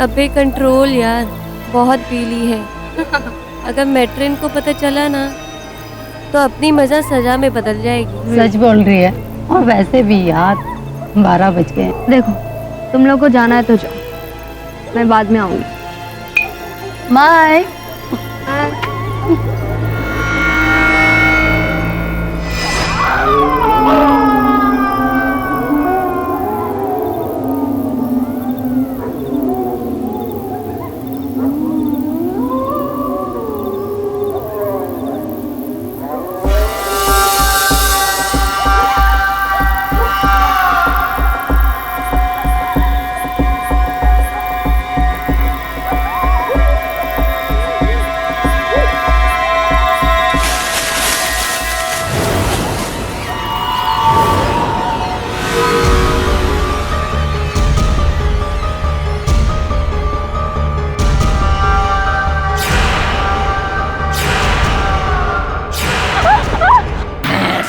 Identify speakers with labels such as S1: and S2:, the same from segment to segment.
S1: अबे कंट्रोल यार, बहुत पीली है। अगर मैट्रिन को पता चला ना तो अपनी मजा सजा में बदल जाएगी।
S2: सच बोल रही है। और वैसे भी यार 12 बज गए।
S3: देखो तुम लोग को जाना है तो जाओ, मैं बाद में आऊंगी।
S2: बाय।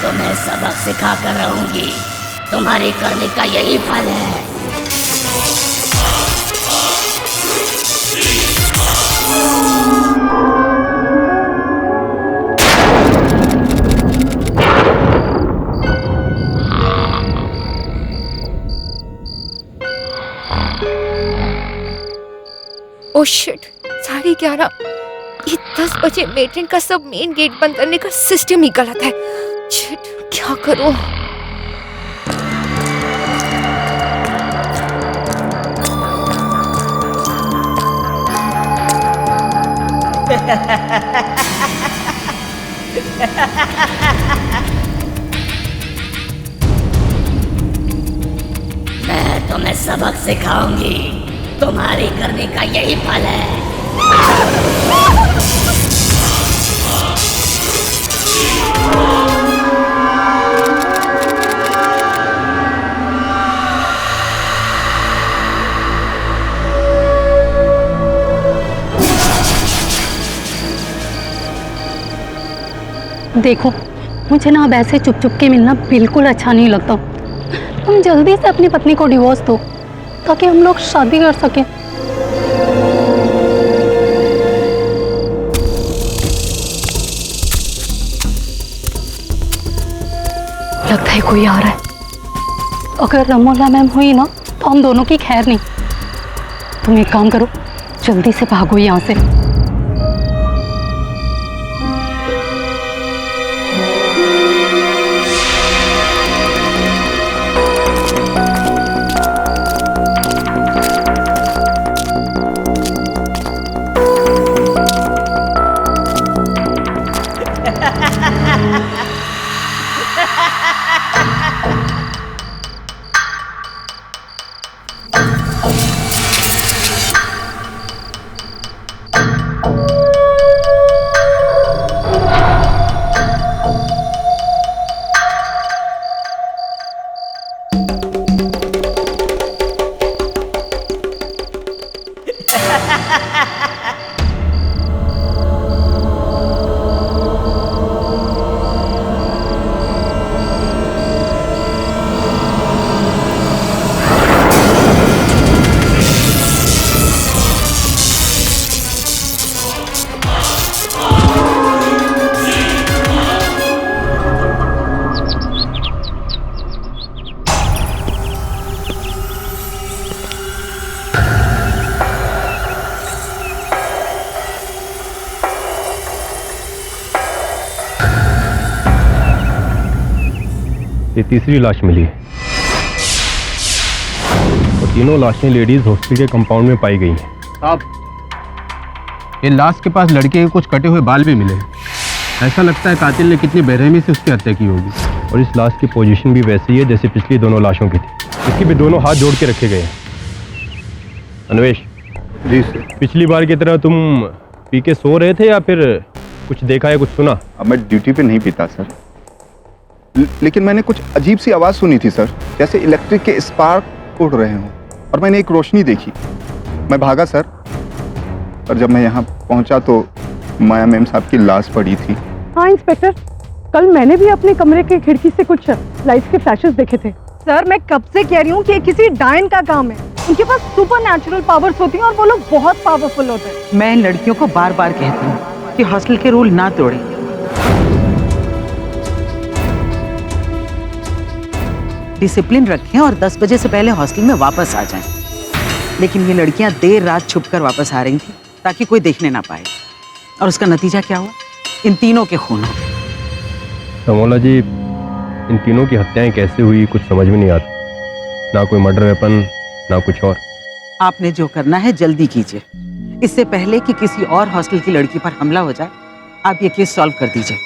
S4: तुम्हें सबक सिखा कर रहूंगी, तुम्हारे करने का यही फल है।
S5: Oh shit, 11:30। ये 10 बजे मेट्रिन का सब मेन गेट बंद करने का सिस्टम ही गलत है। शिट, क्या करूं?
S4: मैं तुम्हें सबक सिखाऊंगी, तुम्हारे करने का यही फल है।
S2: देखो मुझे ना अब ऐसे चुप चुप के मिलना बिल्कुल अच्छा नहीं लगता। तुम जल्दी से अपनी पत्नी को डिवोर्स दो ताकि हम लोग शादी कर सकें। लगता है कोई आ रहा है। अगर रमोला मैम हुई ना तो हम दोनों की खैर नहीं। तुम एक काम करो, जल्दी से भागो यहाँ से।
S6: ये तीसरी लाश मिली है और तीनों लाशें लेडीज हॉस्पिटल के कंपाउंड में पाई गई हैं।
S7: साहब, ये लाश के पास लड़के के कुछ कटे हुए बाल भी मिले। ऐसा लगता है कातिल ने कितनी बेरहमी से उसकी हत्या की होगी।
S6: और इस लाश की पोजीशन भी वैसी है जैसे पिछली दोनों लाशों की थी। इसके भी दोनों हाथ जोड़ के रखे गए हैं। अन्वेश
S7: जी सर।
S6: पिछली बार की तरह तुम पी के सो रहे थे या फिर कुछ देखा या कुछ सुना?
S7: अब मैं ड्यूटी पे नहीं पीता सर, लेकिन मैंने कुछ अजीब सी आवाज़ सुनी थी सर, जैसे इलेक्ट्रिक के स्पार्क उड़ रहे हों, और मैंने एक रोशनी देखी। मैं भागा सर, और जब मैं यहाँ पहुँचा तो माया मैम साहब की लाश पड़ी थी।
S8: हाँ इंस्पेक्टर, कल मैंने भी अपने कमरे के खिड़की से कुछ लाइट्स के फ्लैशेस देखे थे। सर मैं कब से कह रही हूँ कि ये किसी डायन का काम है। उनके पास सुपर नेचुरल पावर्स होती हैं और वो लोग बहुत पावरफुल होते हैं।
S9: मैं इन लड़कियों को बार बार कहती हूँ कि हॉस्टल के रूल ना तोड़ें। डिसिप्लिन रखें और 10 बजे से पहले हॉस्टल में वापस आ जाएं। लेकिन ये लड़कियां देर रात छुपकर वापस आ रही थी ताकि कोई देखने ना पाए, और उसका नतीजा क्या हुआ? इन तीनों के खून हो।
S6: रमोला जी, इन तीनों की हत्याएं कैसे हुई कुछ समझ में नहीं आता। ना कोई मर्डर वेपन, ना कुछ और।
S9: आपने जो करना है जल्दी कीजिए, इससे पहले कि किसी और हॉस्टल की लड़की पर हमला हो जाए। आप ये केस सॉल्व कर दीजिए।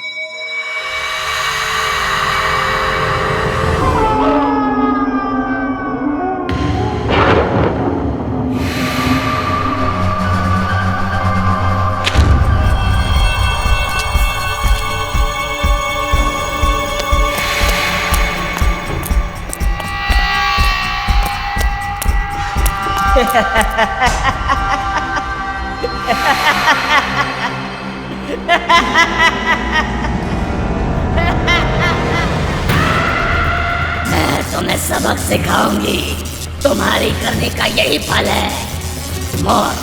S4: मैं तुम्हें सबक सिखाऊंगी। तुम्हारी करने का यही फल है, मौत।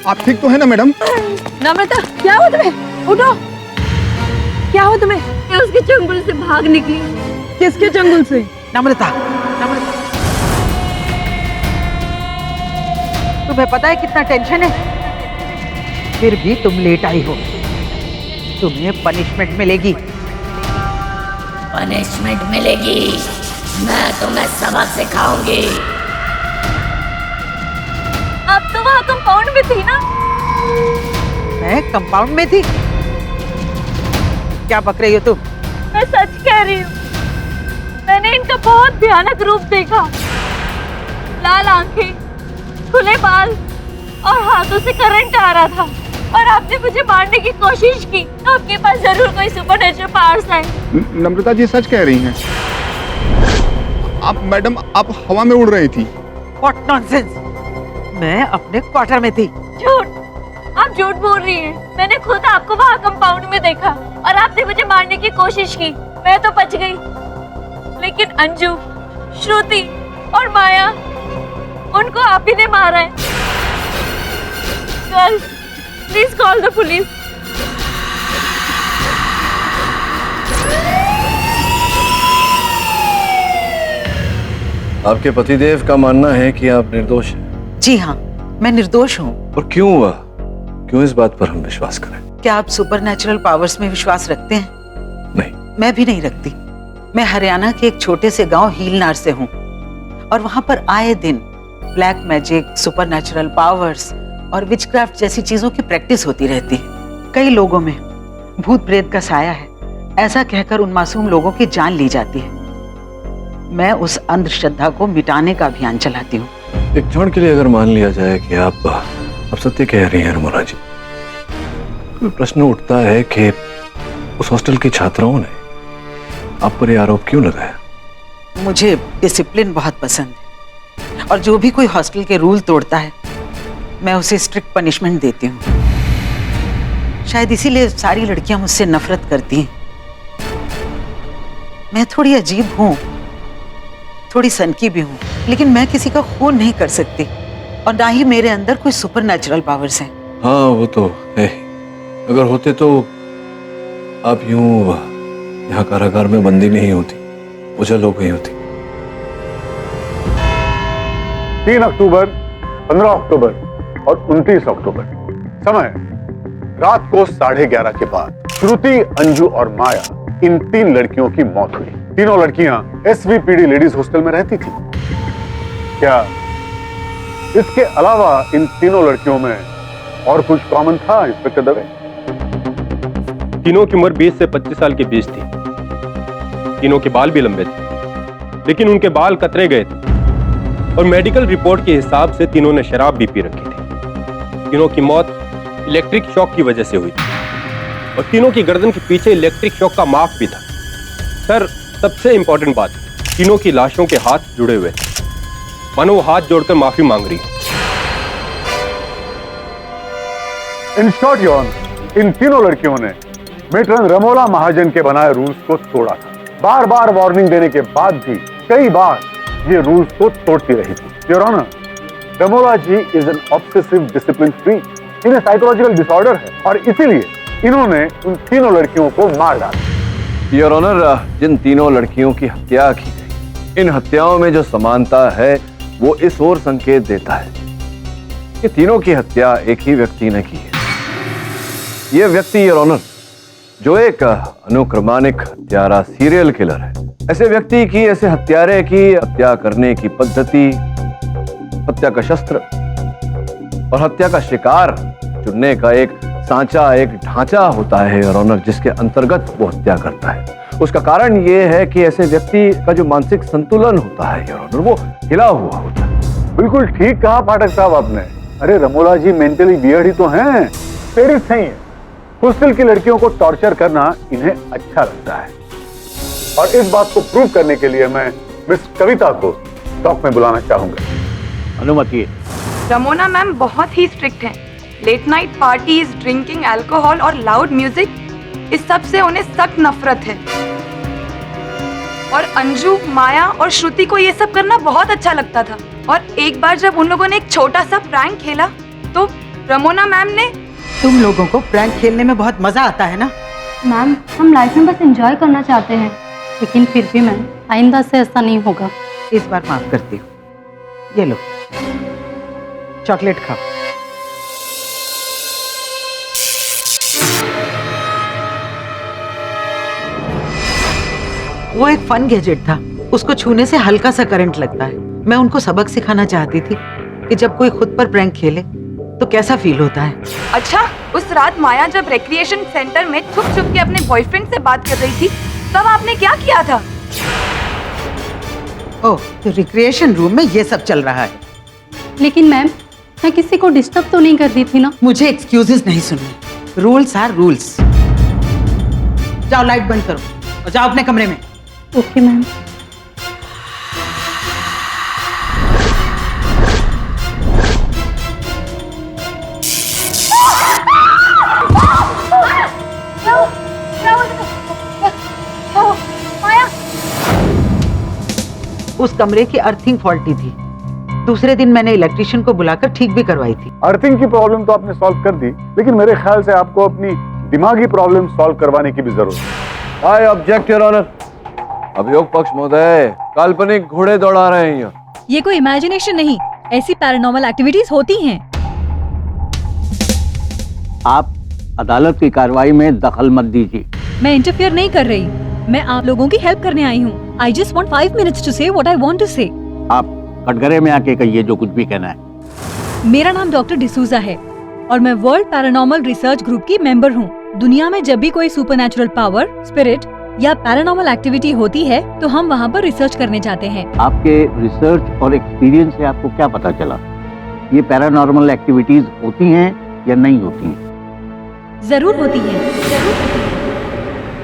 S7: आप ठीक तो है ना मैडम?
S3: नम्रता, क्या हुआ तुम्हें? उठो, क्या हुआ तुम्हें? मैं उसके चंगुल से भाग निकली।
S8: किसके चंगुल से?
S9: नम्रता, नम्रता, तुम्हें पता है कितना टेंशन है? फिर भी तुम लेट आई हो। तुम्हें पनिशमेंट मिलेगी।
S4: पनिशमेंट मिलेगी। मैं तुम्हें सबक सिखाऊंगी।
S3: अब तो वहाँ कंपाउंड में थी ना?
S9: मैं कंपाउंड में थी? क्या बक रही हो तुम?
S3: मैं सच कह रही हूँ। मैंने इनका बहुत भयानक रूप देखा। लाल आंखें, खुले बाल और हाथों से करंट आ रहा था, और आपने मुझे मारने की कोशिश की। आपके पास जरूर कोई सुपरनेचुरल पावर्स है।
S7: नम्रता जी सच कह रही हैं। आप मैडम, आप हवा में उड़ रही थी।
S9: What nonsense! मैं अपने क्वार्टर में थी।
S3: झूठ, आप झूठ बोल रही हैं। मैंने खुद आपको वहाँ कंपाउंड में देखा और आपने मुझे मारने की कोशिश की। मैं तो बच गई, लेकिन अंजू, श्रुति और माया, उनको आप ही ने मारा है। Girls, please call the police.
S10: आपके पतिदेव का मानना है कि आप निर्दोष हैं।
S9: जी हाँ, मैं निर्दोष हूँ।
S10: और क्यों हुआ? क्यों इस बात पर हम विश्वास करें?
S9: क्या आप सुपरनेचुरल पावर्स में विश्वास रखते हैं?
S10: नहीं।
S9: मैं भी नहीं रखती। मैं हरियाणा के एक छोटे से गांव हीलनार से हूँ, और वहां पर आए दिन ब्लैक मैजिक, सुपरनेचुरल पावर्स और विचक्राफ्ट जैसी चीजों की प्रैक्टिस होती रहती है। कई लोगों में भूत प्रेत का साया है, ऐसा कहकर उन मासूम लोगों की जान ली जाती है। मैं उस अंधश्रद्धा को मिटाने का अभियान चलाती हूँ।
S10: एक क्षण के लिए अगर मान लिया जाए कि आप सत्य कह रही हैं रमोला जी, तो प्रश्न उठता है कि उस हॉस्टल की छात्राओं ने आप पर यह आरोप क्यों लगाया?
S9: मुझे डिसिप्लिन बहुत पसंद है, और जो भी कोई हॉस्टल के रूल तोड़ता है मैं उसे स्ट्रिक्ट पनिशमेंट देती हूँ। शायद इसीलिए सारी लड़कियां मुझसे नफरत करती हैं। मैं थोड़ी अजीब हूँ, थोड़ी सनकी भी हूँ, लेकिन मैं किसी का खून नहीं कर सकती, और ना ही मेरे अंदर कोई सुपरनेचुरल पावर्स हैं।
S10: हाँ, वो तो है। अगर होते तो आप यूं यहाँ कारागार में बंदी नहीं होती, ओझल हो गई होती।
S11: 3 अक्टूबर, 15 अक्टूबर और 29 अक्टूबर। समय रात को 11:30 के बाद श्रुति, अंजू और माया, इन 3 लड़कियों की मौत हुई। तीनों लड़कियां SVPD लेडीज हॉस्टल में रहती थी। क्या इसके अलावा इन तीनों लड़कियों में और कुछ कॉमन था, इंस्पेक्टर दवे?
S6: तीनों की उम्र 20 से 25 साल के बीच थी। तीनों के बाल भी लंबे थे, लेकिन उनके बाल कतरे गए थे, और मेडिकल रिपोर्ट के हिसाब से तीनों ने शराब भी पी रखी थी। तीनों की मौत इलेक्ट्रिक शॉक की वजह से हुई थी, और तीनों की गर्दन के पीछे इलेक्ट्रिक शॉक का मार्क भी था। सर, सबसे इंपॉर्टेंट बात, तीनों की लाशों के हाथ जुड़े हुए थे, मानो वो हाथ जोड़कर माफी मांग रही।
S11: इन शॉर्ट योर ऑनर, इन तीनों लड़कियों ने मेट्रन रमोला महाजन के बनाए रूल्स को तोड़ा था। बार बार वार्निंग देने के बाद भी कई बार ये रूल्स को तोड़ती रही थी। Your honour, Ramola ji is an obsessive discipline freak. इन्हें साइकोलॉजिकल डिसऑर्डर है और इसीलिए इन्होंने उन तीनों लड़कियों को मार डाला।
S10: योर ऑनर, जिन तीनों लड़कियों की हत्या की गई, इन हत्याओं में जो समानता है वो इस ओर संकेत देता है कि तीनों की हत्या एक ही व्यक्ति ने की है। ये व्यक्ति योर ऑनर जो एक अनुक्रमानिक हत्यारा सीरियल किलर है। ऐसे व्यक्ति की, ऐसे हत्यारे की हत्या करने की पद्धति, हत्या का शस्त्र और हत्या का शिकार चुनने का एक सांचा, एक ढांचा होता है योर ऑनर, जिसके अंतर्गत वो हत्या करता है। उसका कारण ये है कि ऐसे व्यक्ति का जो मानसिक संतुलन होता है योर ऑनर, वो हिला हुआ होता है।
S11: बिल्कुल ठीक कहा पाठक साहब आपने। अरे रमोला जी मेंटली बियर्ड ही तो हैं, पेरिस नहीं है। हॉस्टल की लड़कियों को टॉर्चर करना इन्हें अच्छा लगता है और इस बात को प्रूव करने के लिए मैं मिस कविता को टॉक में बुलाना चाहूंगा।
S12: अनुमति है।
S13: रमोना मैम बहुत ही स्ट्रिक्ट हैं। Late night parties, drinking, alcohol और लाउड म्यूजिक, इस सब से उन्हें सख्त नफरत है। और अंजू, माया और श्रुति को ये सब करना बहुत अच्छा लगता था। और एक बार जब उन लोगों ने एक छोटा सा प्रैंक खेला तो रमोना मैम ने...
S9: तुम लोगों को प्रैंक खेलने में बहुत मजा आता है ना?
S2: मैम, हम लाइफ में बस एंजॉय करना चाहते हैं, लेकिन फिर भी मैम आइंदा से ऐसा नहीं होगा।
S9: इस बार माफ करती हूँ। ये लो, चॉकलेट खाओ। वो एक फन गैजेट था, उसको छूने से हल्का सा करंट लगता है। मैं उनको सबक सिखाना चाहती थी कि जब कोई खुद पर प्रैंक खेले तो कैसा फील होता है।
S13: अच्छा, उस रात माया जब रिक्रिएशन सेंटर में छुप छुप के अपने बॉयफ्रेंड से बात कर रही थी, तब आपने क्या किया था?
S9: ओह, तो रिक्रिएशन रूम में ये सब चल रहा है।
S2: लेकिन मैम, मैं किसी को डिस्टर्ब तो नहीं कर दी थी ना?
S9: मुझे एक्सक्यूजेस नहीं सुनने। Rules are rules. जाओ लाइट बंद करो और जाओ अपने कमरे में।
S2: Okay ma'am.
S9: उस कमरे की अर्थिंग फॉल्टी थी। दूसरे दिन मैंने इलेक्ट्रिशियन को बुलाकर ठीक भी करवाई थी।
S11: अर्थिंग की प्रॉब्लम तो आपने सॉल्व कर दी, लेकिन मेरे ख्याल से आपको अपनी दिमागी प्रॉब्लम सॉल्व करवाने की भी जरूरत है।
S10: I object your honour. अभियोग पक्ष महोदय काल्पनिक घोड़े दौड़ा रहे हैं यहाँ।
S3: ये कोई इमेजिनेशन नहीं, ऐसी पैरानॉर्मल एक्टिविटीज होती हैं।
S12: आप अदालत की कार्रवाई में दखल मत दीजिए।
S3: मैं इंटरफेयर नहीं कर रही, मैं आप लोगों की हेल्प करने आई हूँ। I just want 5 minutes to say what I want to say.
S12: आप कटघरे में आके कहिए जो कुछ भी कहना है।
S3: मेरा नाम डॉक्टर डिसूजा है और मैं वर्ल्ड पैरानॉर्मल रिसर्च ग्रुप की मेंबर हूँ। दुनिया में जब भी कोई सुपरनैचुरल पावर, स्पिरिट या पैरानॉर्मल एक्टिविटी होती है तो हम वहाँ पर रिसर्च करने जाते हैं।
S12: आपके रिसर्च और एक्सपीरियंस से आपको क्या पता चला? ये पैरानॉर्मल एक्टिविटीज होती हैं या नहीं होती हैं?
S3: जरूर होती है।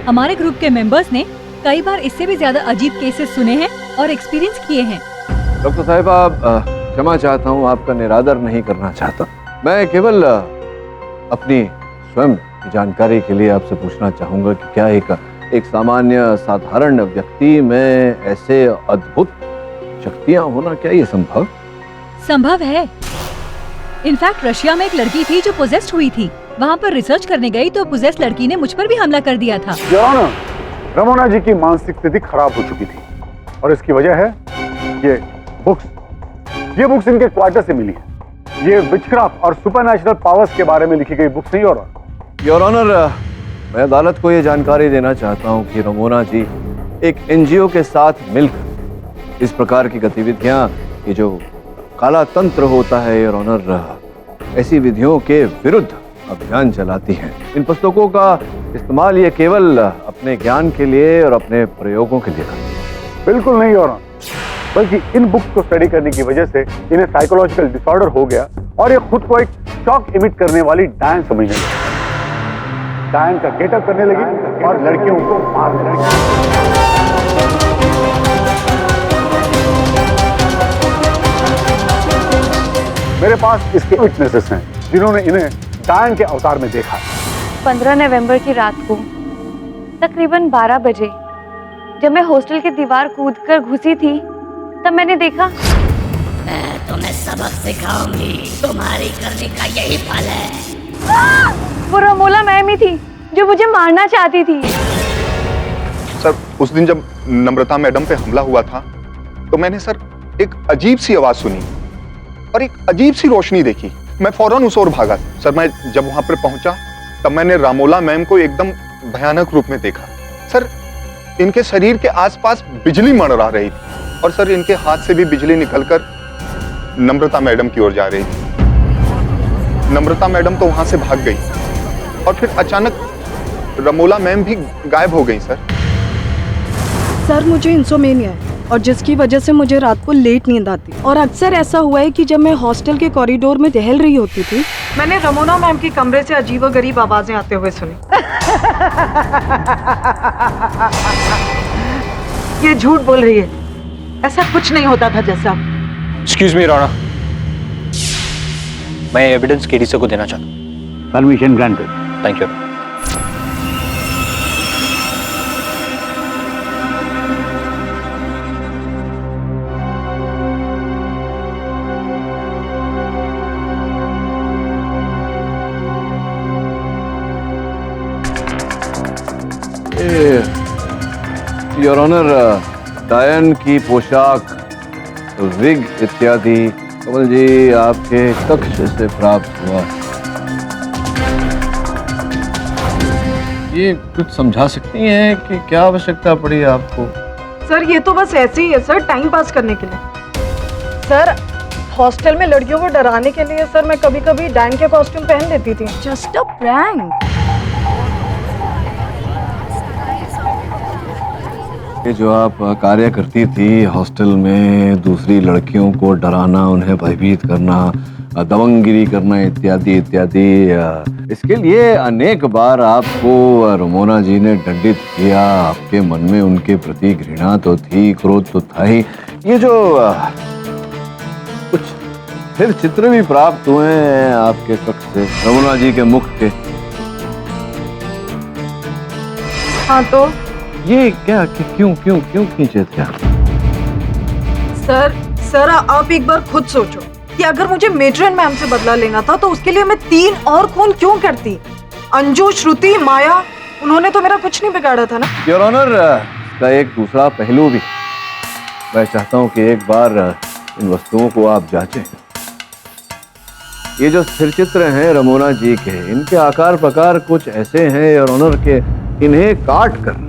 S3: हमारे ग्रुप के मेंबर्स ने कई बार इससे भी ज्यादा अजीब केसेस सुने हैं और एक्सपीरियंस किए हैं।
S10: डॉक्टर साहब, आप क्षमा चाहता हूँ, आपका निरादर नहीं करना चाहता। मैं केवल अपनी स्वयं की जानकारी के लिए आपसे पूछना चाहूंगा कि क्या एक सामान्य साधारण व्यक्ति में ऐसे अद्भुत शक्तियां होना, क्या ये संभव
S3: है? इनफैक्ट रशिया में एक लड़की थी जो पोजेस्ड हुई थी। वहाँ पर रिसर्च करने गई तो पोजेस्ड लड़की ने मुझ पर भी हमला कर दिया था।
S11: रमोना जी की मानसिक स्थिति खराब हो चुकी थी और इसकी वजह है ये बुक्स इनके क्वार्टर से मिली है। ये विचक्राफ्ट और सुपरनैचुरल पावर्स के बारे में लिखी गई बुक्स नहीं।
S10: योर ऑनर, मैं अदालत को ये जानकारी देना चाहता हूँ कि रमोना जी एक एनजीओ के साथ मिलकर इस प्रकार की गतिविधियां, ये जो काला तंत्र होता है योर ऑनर, ऐसी विधियों के विरुद्ध अभियान चलाती हैं। इन पुस्तकों का इस्तेमाल ये केवल अपने ज्ञान के लिए और अपने प्रयोगों के लिए करती है।
S11: बिल्कुल नहीं हो रहा, बल्कि इन बुक्स को स्टडी करने की वजह से इन्हें साइकोलॉजिकखुद डिसऑर्डर हो गया और ये खुद को एक शॉक इमिट करने वाली डायन समझने लगी। डायन का गेटअप करने लगी और लड़कियों को मारने लगी। मेरे पास इसके विटनेसेस हैं जिन्होंने इन्हें डायन के अवतार में देखा।
S3: 15 नवंबर की रात को तकरीबन 12 बजे जब मैं हॉस्टल की दीवार कूदकर घुसी थी, तब मैंने देखा।
S4: मैं तुम्हें सबक सिखाऊंगी, तुम्हारी करने का यही फल है।
S3: वो रमोला मैम ही थी जो मुझे मारना चाहती थी।
S7: सर उस दिन जब नम्रता मैडम पे हमला हुआ था तो मैंने सर एक अजीब सी आवाज सुनी और एक अजीब सी रोशनी देखी। मैं फौरन उस ओर भागा। सर मैं जब वहां पर पहुंचा तब मैंने रामोला मैम को एकदम भयानक रूप में देखा। सर इनके शरीर के आसपास बिजली मंडरा रही थी और सर इनके हाथ से भी बिजली निकलकर नम्रता मैडम की ओर जा रही थी। नम्रता मैडम तो वहां से भाग गई और फिर अचानक रमोला मैम भी गायब हो गई।
S8: सर मुझे इंसोमेनिया है और जिसकी वजह से मुझे रात को लेट नींद आती और अक्सर ऐसा हुआ है कि जब मैं हॉस्टल के कॉरिडोर में टहल रही होती थी, मैंने रमोना मैम के कमरे से अजीबोगरीब आवाजें आते हुए सुनी।
S9: ये झूठ बोल रही है, ऐसा कुछ नहीं होता था जैसा।
S14: एक्सक्यूज मी राणा, मैं एविडेंस केडीसी को देना चाहता हूँ।
S12: Permission granted.
S14: Thank you.
S10: Your honour, डायन की पोशाक, विग इत्यादि कमल जी आपके कक्ष से प्राप्त हुआ। ये कुछ समझा सकती हैं कि क्या आवश्यकता पड़ी आपको?
S8: सर ये तो बस ऐसे ही है सर, टाइम पास करने के लिए। सर हॉस्टल में लड़कियों को डराने के लिए सर मैं कभी कभी डायन के कॉस्ट्यूम पहन लेती थी। Just a prank.
S10: ये जो आप कार्य करती थी हॉस्टल में, दूसरी लड़कियों को डराना, उन्हें भयभीत करना, दबंगगिरी करना इत्यादि इत्यादि, इसके लिए अनेक बार आपको रमोना जी ने दंडित किया। आपके मन में उनके प्रति घृणा तो थी, क्रोध तो था ही। ये जो कुछ फिर चित्र भी प्राप्त हुए हैं आपके कक्ष से रमोना जी के मुख के।
S8: हाँ तो
S10: ये क्या क्यों क्यों क्यों खींचे थे?
S8: सर आप एक बार खुद सोचो कि अगर मुझे मेट्रन मैम से बदला लेना था तो उसके लिए मैं 3 और खून क्यों करती? अंजू, श्रुति, माया, उन्होंने तो मेरा कुछ नहीं बिगाड़ा था ना।
S10: योर ऑनर, इसका एक दूसरा पहलू भी। मैं चाहता हूं कि एक बार इन वस्तुओं को आप जांचें। ये जो स्थिर चित्र हैं रमोना जी के, इनके आकार प्रकार कुछ ऐसे हैं योर ऑनर के इन्हें काट कर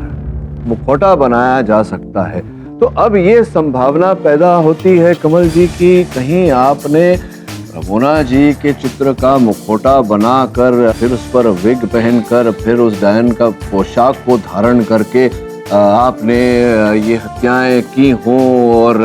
S10: मुखौटा बनाया जा सकता है। तो अब ये संभावना पैदा होती है कमल जी की कहीं आपने रमोना जी के चित्र का मुखौटा बनाकर, फिर उस पर विग पहनकर, फिर उस डायन का पोशाक को धारण करके आपने ये हत्याएं की हों, और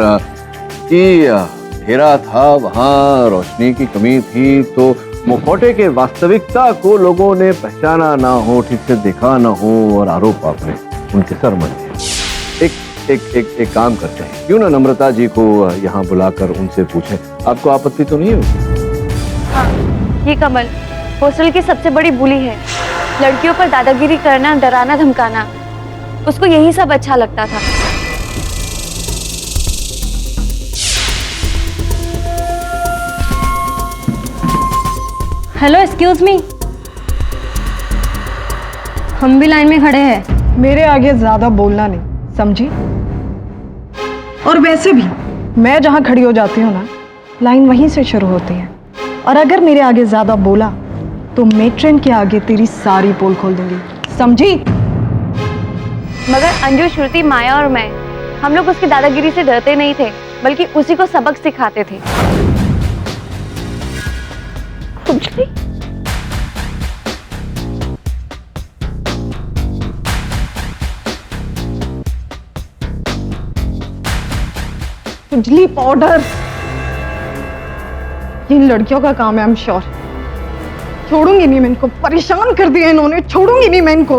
S10: कि अंधेरा था, वहाँ रोशनी की कमी थी, तो मुखौटे के वास्तविकता को लोगों ने पहचाना ना हो, ठीक से देखा ना हो, और आरोप आपने उनके सर मर दिए। एक काम करते हैं, क्यों ना नम्रता जी को यहाँ बुलाकर उनसे पूछें। आपको आपत्ति तो नहीं होगी?
S3: हाँ, ये कमल हॉस्टल की सबसे बड़ी बुली है। लड़कियों पर दादागिरी करना, डराना धमकाना, उसको यही सब अच्छा लगता था।
S2: हेलो, एक्सक्यूज मी, हम भी लाइन में खड़े हैं।
S8: मेरे आगे ज्यादा बोलना नहीं, समझी? और वैसे भी मैं जहां खड़ी हो जाती हूँ ना, लाइन वहीं से शुरू होती है। और अगर मेरे आगे ज्यादा बोला तो मेट्रन के आगे तेरी सारी पोल खोल दूंगी, समझी?
S3: मगर अंजू, श्रुति, माया और मैं, हम लोग उसकी दादागिरी से डरते नहीं थे, बल्कि उसी को सबक सिखाते थे। समझी?
S8: खुजली पाउडर इन लड़कियों का काम है। आई एम श्योर छोड़ूंगी नहीं मैं इनको, परेशान कर दिया इन्होंने, छोड़ूंगी नहीं मैं इनको।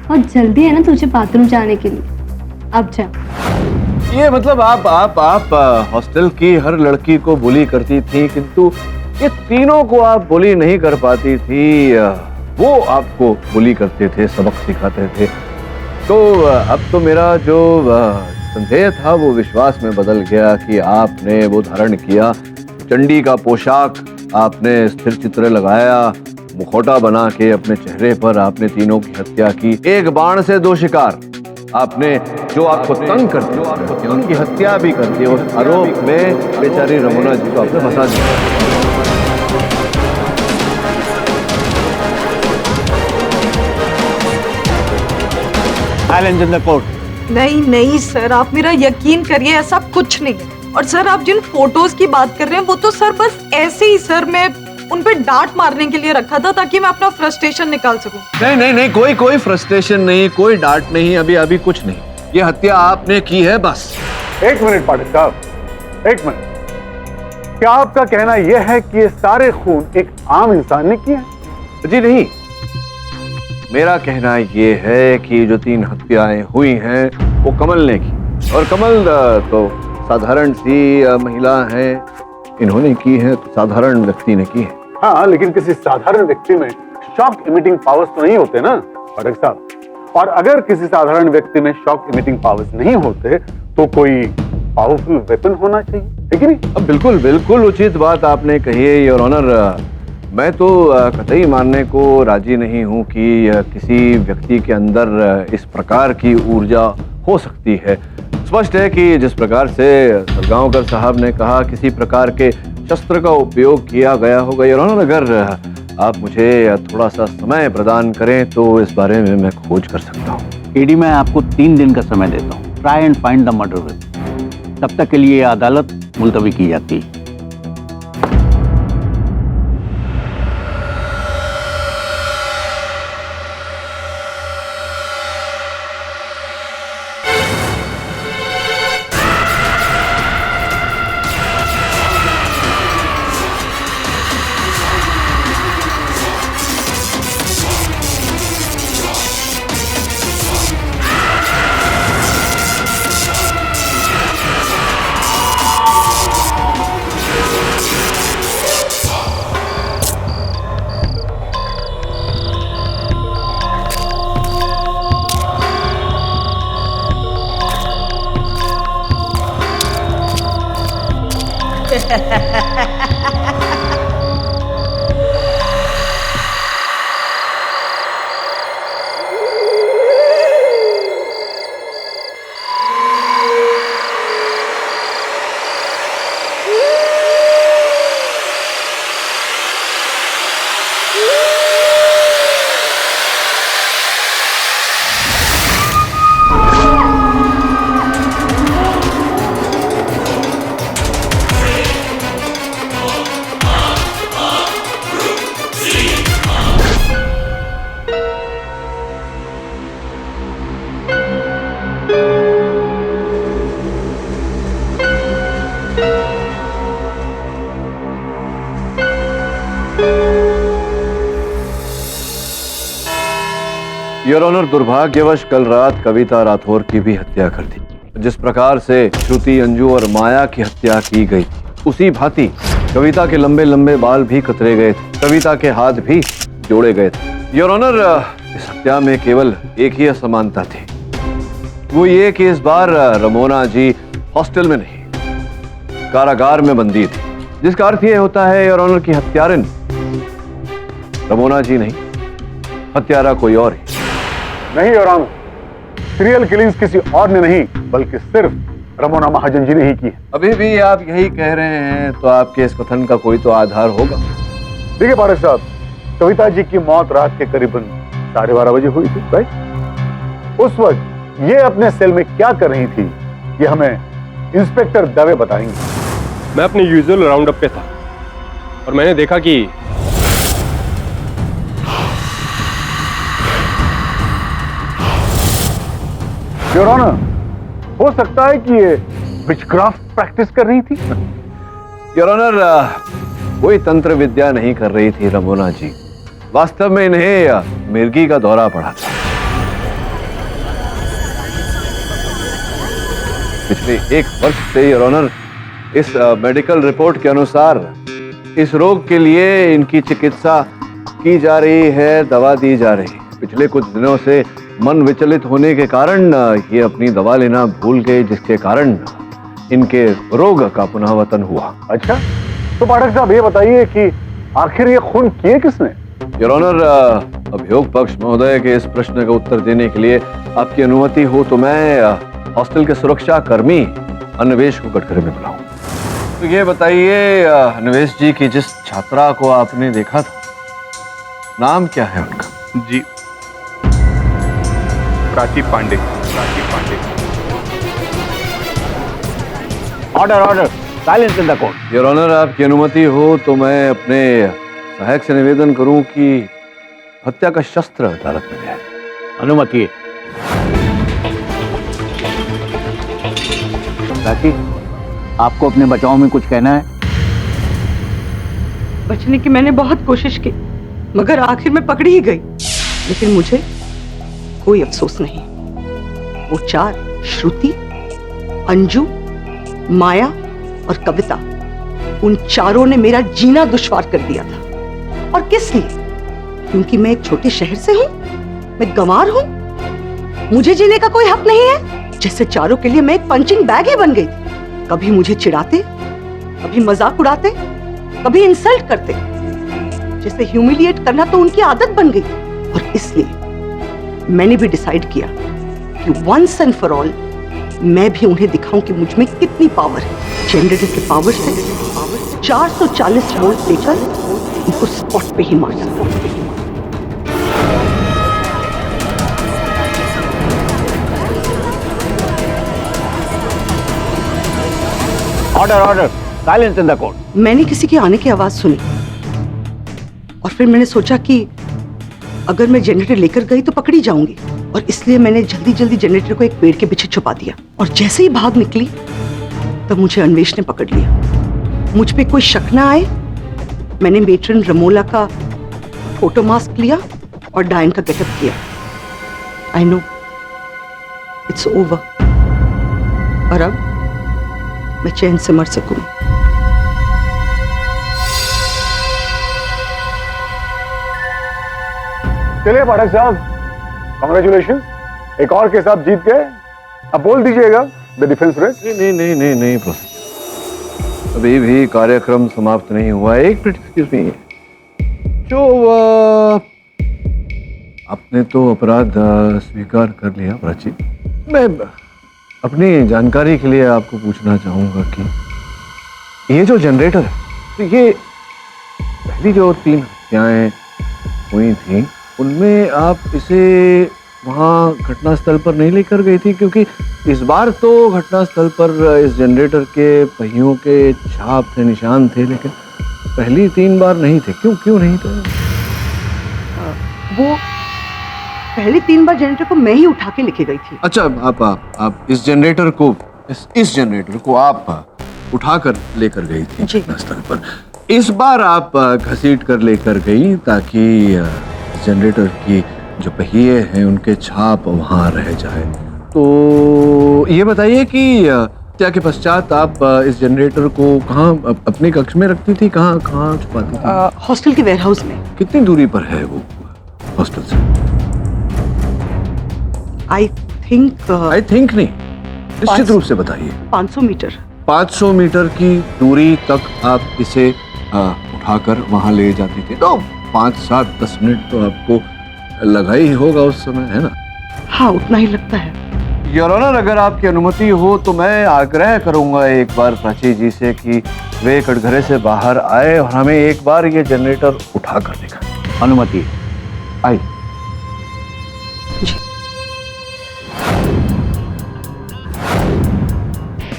S2: और जल्दी है ना तुझे बाथरूम जाने के लिए, अब जा।
S10: ये मतलब आप हॉस्टल की हर लड़की को बुली करती थी, किंतु ये तीनों को आप बुली नहीं कर पाती थी, वो आपको बुली करते थे, सबक सिखाते थे। तो अब तो मेरा जो संदेह था वो विश्वास में बदल गया कि आपने वो धारण किया, चंडी का पोशाक आपने स्थिर चित्र लगाया, मुखौटा बना के अपने चेहरे पर आपने तीनों की हत्या की। एक बाण से दो शिकार, आपने जो आपको तंग करते उनकी हत्या भी कर दी। उस आरोप में बेचारी रमोना जी को आपने फंसा दिया।
S8: नहीं नहीं सर, आप मेरा यकीन करिए, ऐसा कुछ नहीं है। और सर आप जिन फोटोज की बात कर रहे हैं वो तो सर बस ऐसे ही सर मैं उन पे डांट मारने के लिए रखा था ताकि मैं अपना फ्रस्ट्रेशन निकाल सकूं।
S10: नहीं नहीं नहीं, कोई फ्रस्ट्रेशन नहीं, कोई डांट नहीं, अभी कुछ नहीं। ये हत्या आपने की है बस।
S11: एक मिनट पाठक साहब, एक मिनट। क्या आपका कहना यह है कि ये सारे खून एक आम इंसान ने किए हैं?
S10: जी नहीं, मेरा कहना ये है कि जो 3 हत्याएं हुई हैं वो कमल ने की, और कमल तो साधारण सी महिला है, इन्होंने की है तो साधारण व्यक्ति ने की है।
S11: हाँ, लेकिन किसी साधारण व्यक्ति में शॉक इमिटिंग पावर्स तो नहीं होते ना पाठक साहब। और अगर किसी साधारण व्यक्ति में शॉक इमिटिंग पावर्स नहीं होते तो कोई पावरफुल वेपन होना चाहिए, है कि नहीं?
S10: अब बिल्कुल उचित बात आपने कही है योर ऑनर। मैं तो कतई मानने को राजी नहीं हूं कि किसी व्यक्ति के अंदर इस प्रकार की ऊर्जा हो सकती है। स्पष्ट है कि जिस प्रकार से सरगांवकर साहब ने कहा किसी प्रकार के शस्त्र का उपयोग किया गया होगा। योर ऑनर, अगर आप मुझे थोड़ा सा समय प्रदान करें तो इस बारे में मैं खोज कर सकता हूँ।
S12: ईडी, मैं आपको 3 दिन का समय देता हूँ। Try and find the murder weapon. तब तक के लिए अदालत मुलतवी की जाती है।
S10: योर ऑनर, दुर्भाग्यवश कल रात कविता राठौर की भी हत्या कर दी। जिस प्रकार से श्रुति, अंजू और माया की हत्या की गई उसी भांति कविता के लंबे लंबे बाल भी कतरे गए थे, कविता के हाथ भी जोड़े गए थे। योर ऑनर, इस हत्या में केवल एक ही असमानता थी, वो ये कि इस बार रमोना जी हॉस्टल में नहीं कारागार में बंदी थी, जिसका अर्थ ये होता है योर ऑनर की हत्यारिन रमोना जी नहीं, हत्यारा कोई और ही।
S11: नहीं योर ऑनर, सीरियल किलिंग्स किसी और ने नहीं बल्कि सिर्फ रमोना महाजन जी ने ही की है।
S10: अभी भी आप यही कह रहे हैं तो आपके इस कथन का कोई तो आधार होगा।
S11: देखिए पाठक साहब, कविता जी की मौत रात के करीबन 12:30 बजे हुई थी, राइट? उस वक्त ये अपने सेल में क्या कर रही थी ये हमें इंस्पेक्टर दवे बताएंगे।
S6: मैं अपने यूजुअल राउंड अप पे था और मैंने देखा कि
S11: योर ऑनर, हो सकता है कि ये विचक्राफ्ट प्रैक्टिस कर रही थी।
S10: योर ऑनर, कोई तंत्र विद्या नहीं कर रही थी रमोना जी, वास्तव में इन्हें मिर्गी का दौरा पड़ा था। पिछले 1 वर्ष से योर ऑनर, इस मेडिकल रिपोर्ट के अनुसार इस रोग के लिए इनकी चिकित्सा की जा रही है, दवा दी जा रही है। पिछले कुछ दिनों से मन विचलित होने के कारण ये अपनी दवा लेना भूल गए, जिसके कारण इनके रोग का पुनरावतन हुआ।
S11: अच्छा, तो पाठक साहब ये बताइए कि आखिर ये खून किए किसने?
S10: योर ऑनर, अभियोग पक्ष महोदय के इस प्रश्न का उत्तर देने के लिए आपकी अनुमति हो तो मैं हॉस्टल के सुरक्षा कर्मी अन्वेष को कटघरे में बुलाऊं। तो ये बताइए अन्वेष जी की जिस छात्रा को आपने देखा था, नाम क्या है उनका?
S7: जी, Prachi Pandey.
S12: Order order, silence in the court.
S10: Your honour, आपकी अनुमति हो तो मैं अपने सहायक से निवेदन करूं कि हत्या का शस्त्र अदालत में है।
S12: अनुमति है। प्राची, आपको अपने बचाव में कुछ कहना है?
S8: बचने की मैंने बहुत कोशिश की, मगर आखिर में पकड़ी ही गई। लेकिन मुझे कोई अफसोस नहीं। वो चार, श्रुति, अंजू, माया और कविता, उन चारों ने मेरा जीना दुश्वार कर दिया था। और किस लिए? क्योंकि मैं एक छोटे शहर से हूं, मैं गंवार हूं, मुझे जीने का कोई हक नहीं है। जैसे चारों के लिए मैं एक पंचिंग बैग ही बन गई थी। कभी मुझे चिढ़ाते, कभी मजाक उड़ाते, कभी इंसल्ट करते। जैसे ह्यूमिलिएट करना तो उनकी आदत बन गई थी। और इसलिए मैंने भी डिसाइड किया कि वंस एंड फॉर ऑल मैं भी उन्हें दिखाऊं कि मुझ में कितनी पावर है। जनरेटर के पावर से 440 वोल्ट देकर उनको स्पॉट पे ही मार सकता हूं।
S12: Order order, silence in the court.
S8: मैंने किसी के आने की आवाज सुनी और फिर मैंने सोचा कि अगर मैं जनरेटर लेकर गई तो पकड़ी जाऊंगी, और इसलिए मैंने जल्दी जल्दी जनरेटर को एक पेड़ के पीछे छुपा दिया। और जैसे ही भाग निकली तब मुझे अन्वेष ने पकड़ लिया। मुझ पे कोई शक ना आए, मैंने मेट्रन रमोला का फोटो मास्क लिया और डायन का गेटअप किया। आई नो इट्स ओवर, और अब मैं चैन से मर सकूं।
S11: चलिए पाठक साहब, कांग्रेचुलेशन, एक और केस आप जीत गए। अब बोल दीजिएगा द डिफेंस रेस।
S10: नहीं प्रोफेसर, अभी भी कार्यक्रम समाप्त नहीं हुआ। एक मिनट, एक्सक्यूज मी। जो आपने तो अपराध स्वीकार कर लिया प्राची, मैं अपनी जानकारी के लिए आपको पूछना चाहूंगा कि ये जो जनरेटर है, तो ये पहली जो 3 हत्याएं हुई थी उनमें आप इसे वहाँ घटनास्थल पर नहीं लेकर गई थी? क्योंकि इस बार तो घटनास्थल पर इस जनरेटर के पहियों के छाप थे, निशान थे, लेकिन पहली 3 बार नहीं थे। क्यों नहीं थे?
S8: वो पहली 3 बार जनरेटर को मैं ही उठा के लेके गई थी।
S10: अच्छा, आप इस जनरेटर को इस जनरेटर को आप उठाकर लेकर गई थी घटनास्थल पर। इस बार आप घसीट कर लेकर गई ताकि जनरेटर की जो पहिए हैं उनके छाप वहां रह जाए। तो ये बताइए कि हत्या के पश्चात आप इस जनरेटर को कहाँ अपने कक्ष में रखती थी, कहाँ छुपाती थी?
S8: हॉस्टल के वेयरहाउस में।
S10: कितनी दूरी पर है वो हॉस्टल से?
S8: आई थिंक
S10: नहीं, निश्चित रूप से बताइए।
S8: 500 मीटर।
S10: 500 मीटर की दूरी तक आप इसे उठाकर वहां ले जाती थी, तो 5, 7, 10 मिनट तो आपको लगा ही होगा उस समय, है ना?
S8: हाँ, उतना ही लगता है।
S10: योर ऑनर, अगर आपकी अनुमति हो तो मैं आग्रह करूंगा एक बार प्राची जी से कि वे कटघरे से बाहर आए और हमें एक बार ये जनरेटर उठा कर दिखाएं।
S12: अनुमति
S10: आई।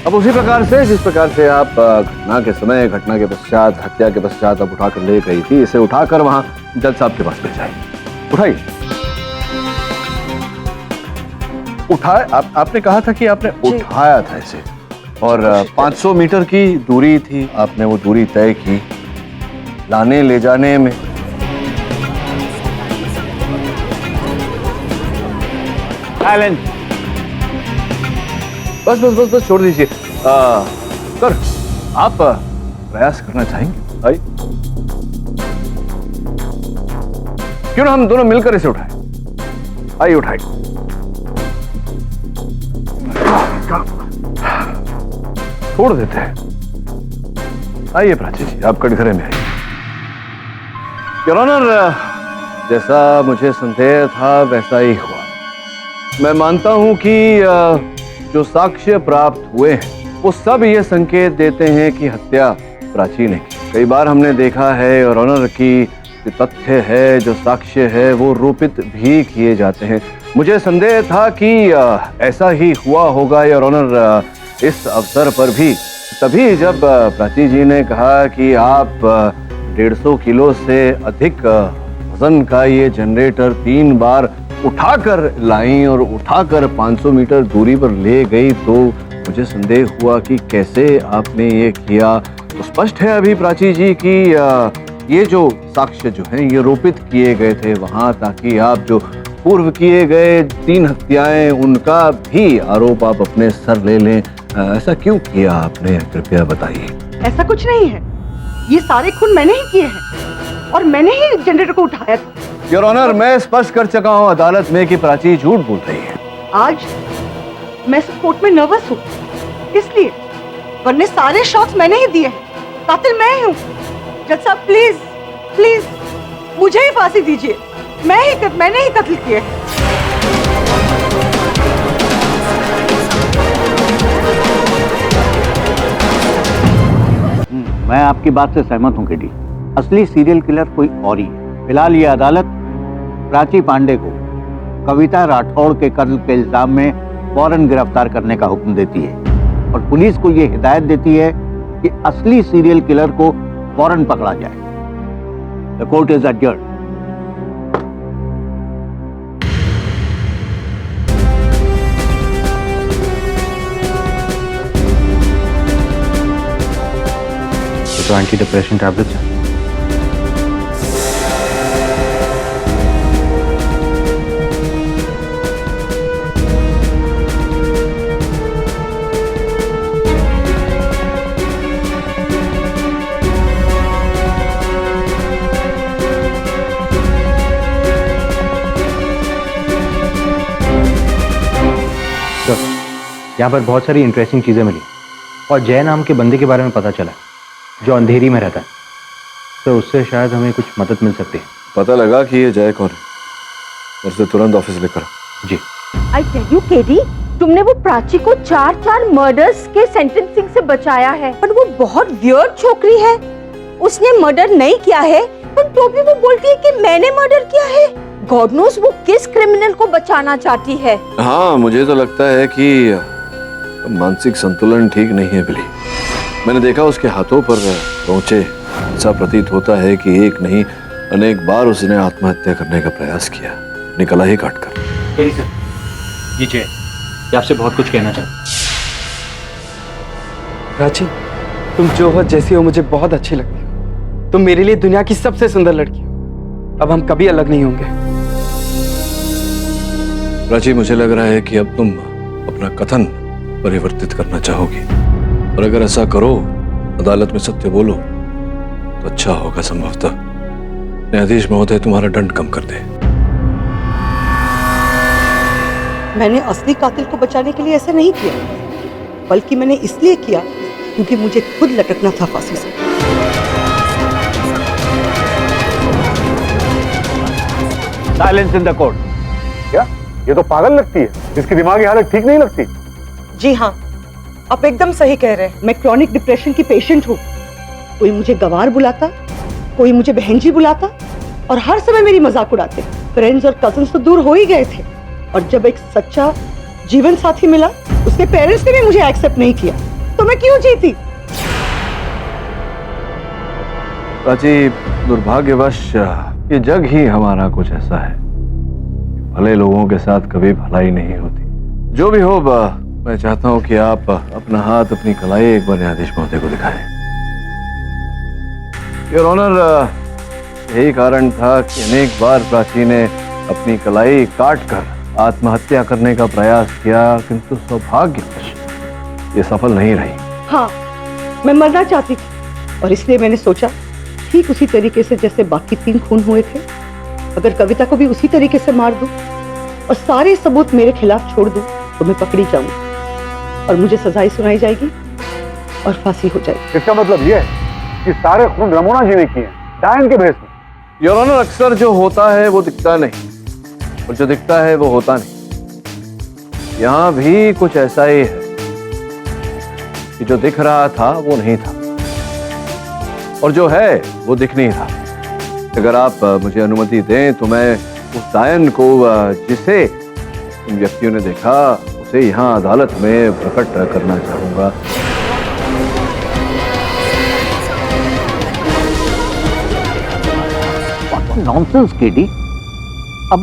S10: अब उसी प्रकार से जिस प्रकार से आप घटना के समय, घटना के पश्चात, हत्या के पश्चात आप उठाकर ले गई थी, इसे उठाकर वहां जज साहब के पास ले जाए। उठाइए। उठाए? आपने कहा था कि आपने उठाया था इसे, और 500 मीटर की दूरी थी, आपने वो दूरी तय की। लाने ले जाने में
S12: साइलेंस।
S10: बस छोड़ दीजिए। सर, आप प्रयास करना चाहेंगे? आई, क्यों ना हम दोनों मिलकर इसे उठाएं? आइए उठाइए। छोड़ देते हैं। आइए प्राची जी, आप कटघरे में आइए। योर ऑनर, जैसा मुझे संदेह था वैसा ही हुआ। मैं मानता हूं कि जो साक्ष्य प्राप्त हुए हैं वो सब ये संकेत देते हैं कि हत्या प्राची ने की। कई बार हमने देखा है योर ऑनर की जो तथ्य है, जो साक्ष्य है, वो रूपित भी किए जाते हैं। मुझे संदेह था कि ऐसा ही हुआ होगा योर ऑनर इस अवसर पर भी। तभी जब प्राची जी ने कहा कि आप 150 किलो से अधिक वजन का ये जनरेटर 3 बार उठाकर लाई और उठाकर 500 मीटर दूरी पर ले गई, तो मुझे संदेह हुआ कि कैसे आपने ये किया। तो स्पष्ट है अभी प्राची जी कि ये जो साक्ष्य जो हैं ये रोपित किए गए थे वहां, ताकि आप जो पूर्व किए गए 3 हत्याएं उनका भी आरोप आप अपने सर ले लें। ऐसा क्यों किया आपने, कृपया बताइए।
S8: ऐसा कुछ नहीं है, ये सारे खून मैंने ही किए हैं और मैंने ही जनरेटर को उठाया था।
S10: योर ऑनर, मैं स्पष्ट कर चुका हूं अदालत में कि प्राची झूठ बोल रही है।
S8: आज मैं इस कोर्ट में नर्वस हूँ इसलिए, वरना सारे शॉट्स मैंने ही दिए हैं। कातिल मैं ही हूँ। जज साहब प्लीज प्लीज मुझे ही फांसी दीजिए। मैंने ही कत्ल किया है।
S12: मैं आपकी बात से सहमत हूं केडी। असली सीरियल किलर कोई और ही है। फिलहाल ये अदालत प्राची पांडे को कविता राठौड़ के कत्ल के इल्जाम में फौरन गिरफ्तार करने का हुक्म देती है और पुलिस को ये हिदायत देती है कि असली सीरियल किलर को फौरन पकड़ा जाए। The court is adjourned.
S14: तो एंटी डिप्रेशन टैबलेट्स हैं। यहाँ पर बहुत सारी इंटरेस्टिंग चीज़ें मिली और जय नाम के बंदे के बारे में पता चला जो अंधेरी में रहता है, तो उससे शायद हमें कुछ मदद मिल सकती है।
S10: पता लगा कि ये जय कौन है और उसे तुरंत ऑफिस लेकर आओ। जी।
S3: आई टेल यू केडी, तुमने वो प्राची को 4 मर्डर्स के सेंटेंसिंग से बचाया है, पर वो बहुत वियर्ड छोकरी है। उसने मर्डर नहीं किया है, पर तो भी वो बोलती है कि मैंने मर्डर किया है। गॉड नोस वो किस क्रिमिनल को बचाना चाहती है।
S10: हाँ, मुझे तो लगता है कि मानसिक संतुलन ठीक नहीं है बिली। मैंने देखा उसके हाथों पर पहुंचे, ऐसा प्रतीत होता है कि एक नहीं अनेक बार उसने आत्महत्या करने का प्रयास किया, निकला ही काट कर।
S14: जी जय, ये आपसे बहुत कुछ कहना चाहता।
S15: प्राची, तुम जो हो जैसी हो मुझे बहुत अच्छी लगती हो। तुम मेरे लिए दुनिया की सबसे सुंदर लड़की हो। अब हम कभी अलग नहीं होंगे।
S10: प्राची, मुझे लग रहा है कि अब तुम अपना कथन परिवर्तित करना चाहोगी, और अगर ऐसा करो, अदालत में सत्य बोलो, तो अच्छा होगा। संभवतः न्यायाधीश महोदय तुम्हारा दंड कम कर दे।
S8: मैंने असली कातिल को बचाने के लिए ऐसा नहीं किया, बल्कि मैंने इसलिए किया क्योंकि मुझे खुद लटकना था फांसी से।
S12: Silence in the court.
S11: क्या ये तो पागल लगती है, इसकी दिमागी हालत ठीक नहीं लगती।
S8: जी हाँ, आप एकदम सही कह रहे हैं। मैं क्रॉनिक डिप्रेशन की पेशेंट हूँ। कोई मुझे गंवार बुलाता, कोई मुझे बहन जी बुलाता और हर समय मेरी मजाक उड़ाते। फ्रेंड्स और कजिन्स तो दूर हो ही गए थे, और जब एक सच्चा जीवन साथी मिला, उसके पेरेंट्स ने भी मुझे एक्सेप्ट नहीं किया, तो मैं क्यों जीती?
S10: प्राची, दुर्भाग्यवश ये जग ही हमारा कुछ ऐसा है, भले लोगों के साथ कभी भलाई नहीं होती। जो भी हो, मैं चाहता हूं कि आप अपना हाथ, अपनी कलाई एक बार न्यायाधीश महोदय को दिखाएं। योर ऑनर, यही कारण था कि अनेक बार प्राची ने अपनी कलाई काटकर आत्महत्या करने का प्रयास किया, किंतु सौभाग्यवश ये सफल नहीं रही।
S8: हाँ, मैं मरना चाहती थी और इसलिए मैंने सोचा
S9: ठीक उसी तरीके से जैसे बाकी 3 खून हुए थे। अगर कविता को भी उसी तरीके से मार दूं और सारे सबूत मेरे खिलाफ छोड़ दूं तो मैं पकड़ी जाऊंगी और मुझे सजाएं सुनाई जाएगी और फांसी हो जाएगी।
S11: इसका मतलब यह है कि सारे खून रमोना जी ने किए हैं, डायन के भेस में।
S10: योर ऑनर, अक्सर जो होता है वो दिखता नहीं और जो दिखता है वो होता नहीं। यहां भी कुछ ऐसा ही है कि जो दिख रहा था वो नहीं था और जो है वो दिख नहीं रहा। अगर आप मुझे अनुमति दें तो मैं उस डायन को जिसे उन व्यक्तियों ने देखा उसे यहाँ अदालत में प्रकट करना चाहूंगा।
S12: नॉनसेंस केडी, अब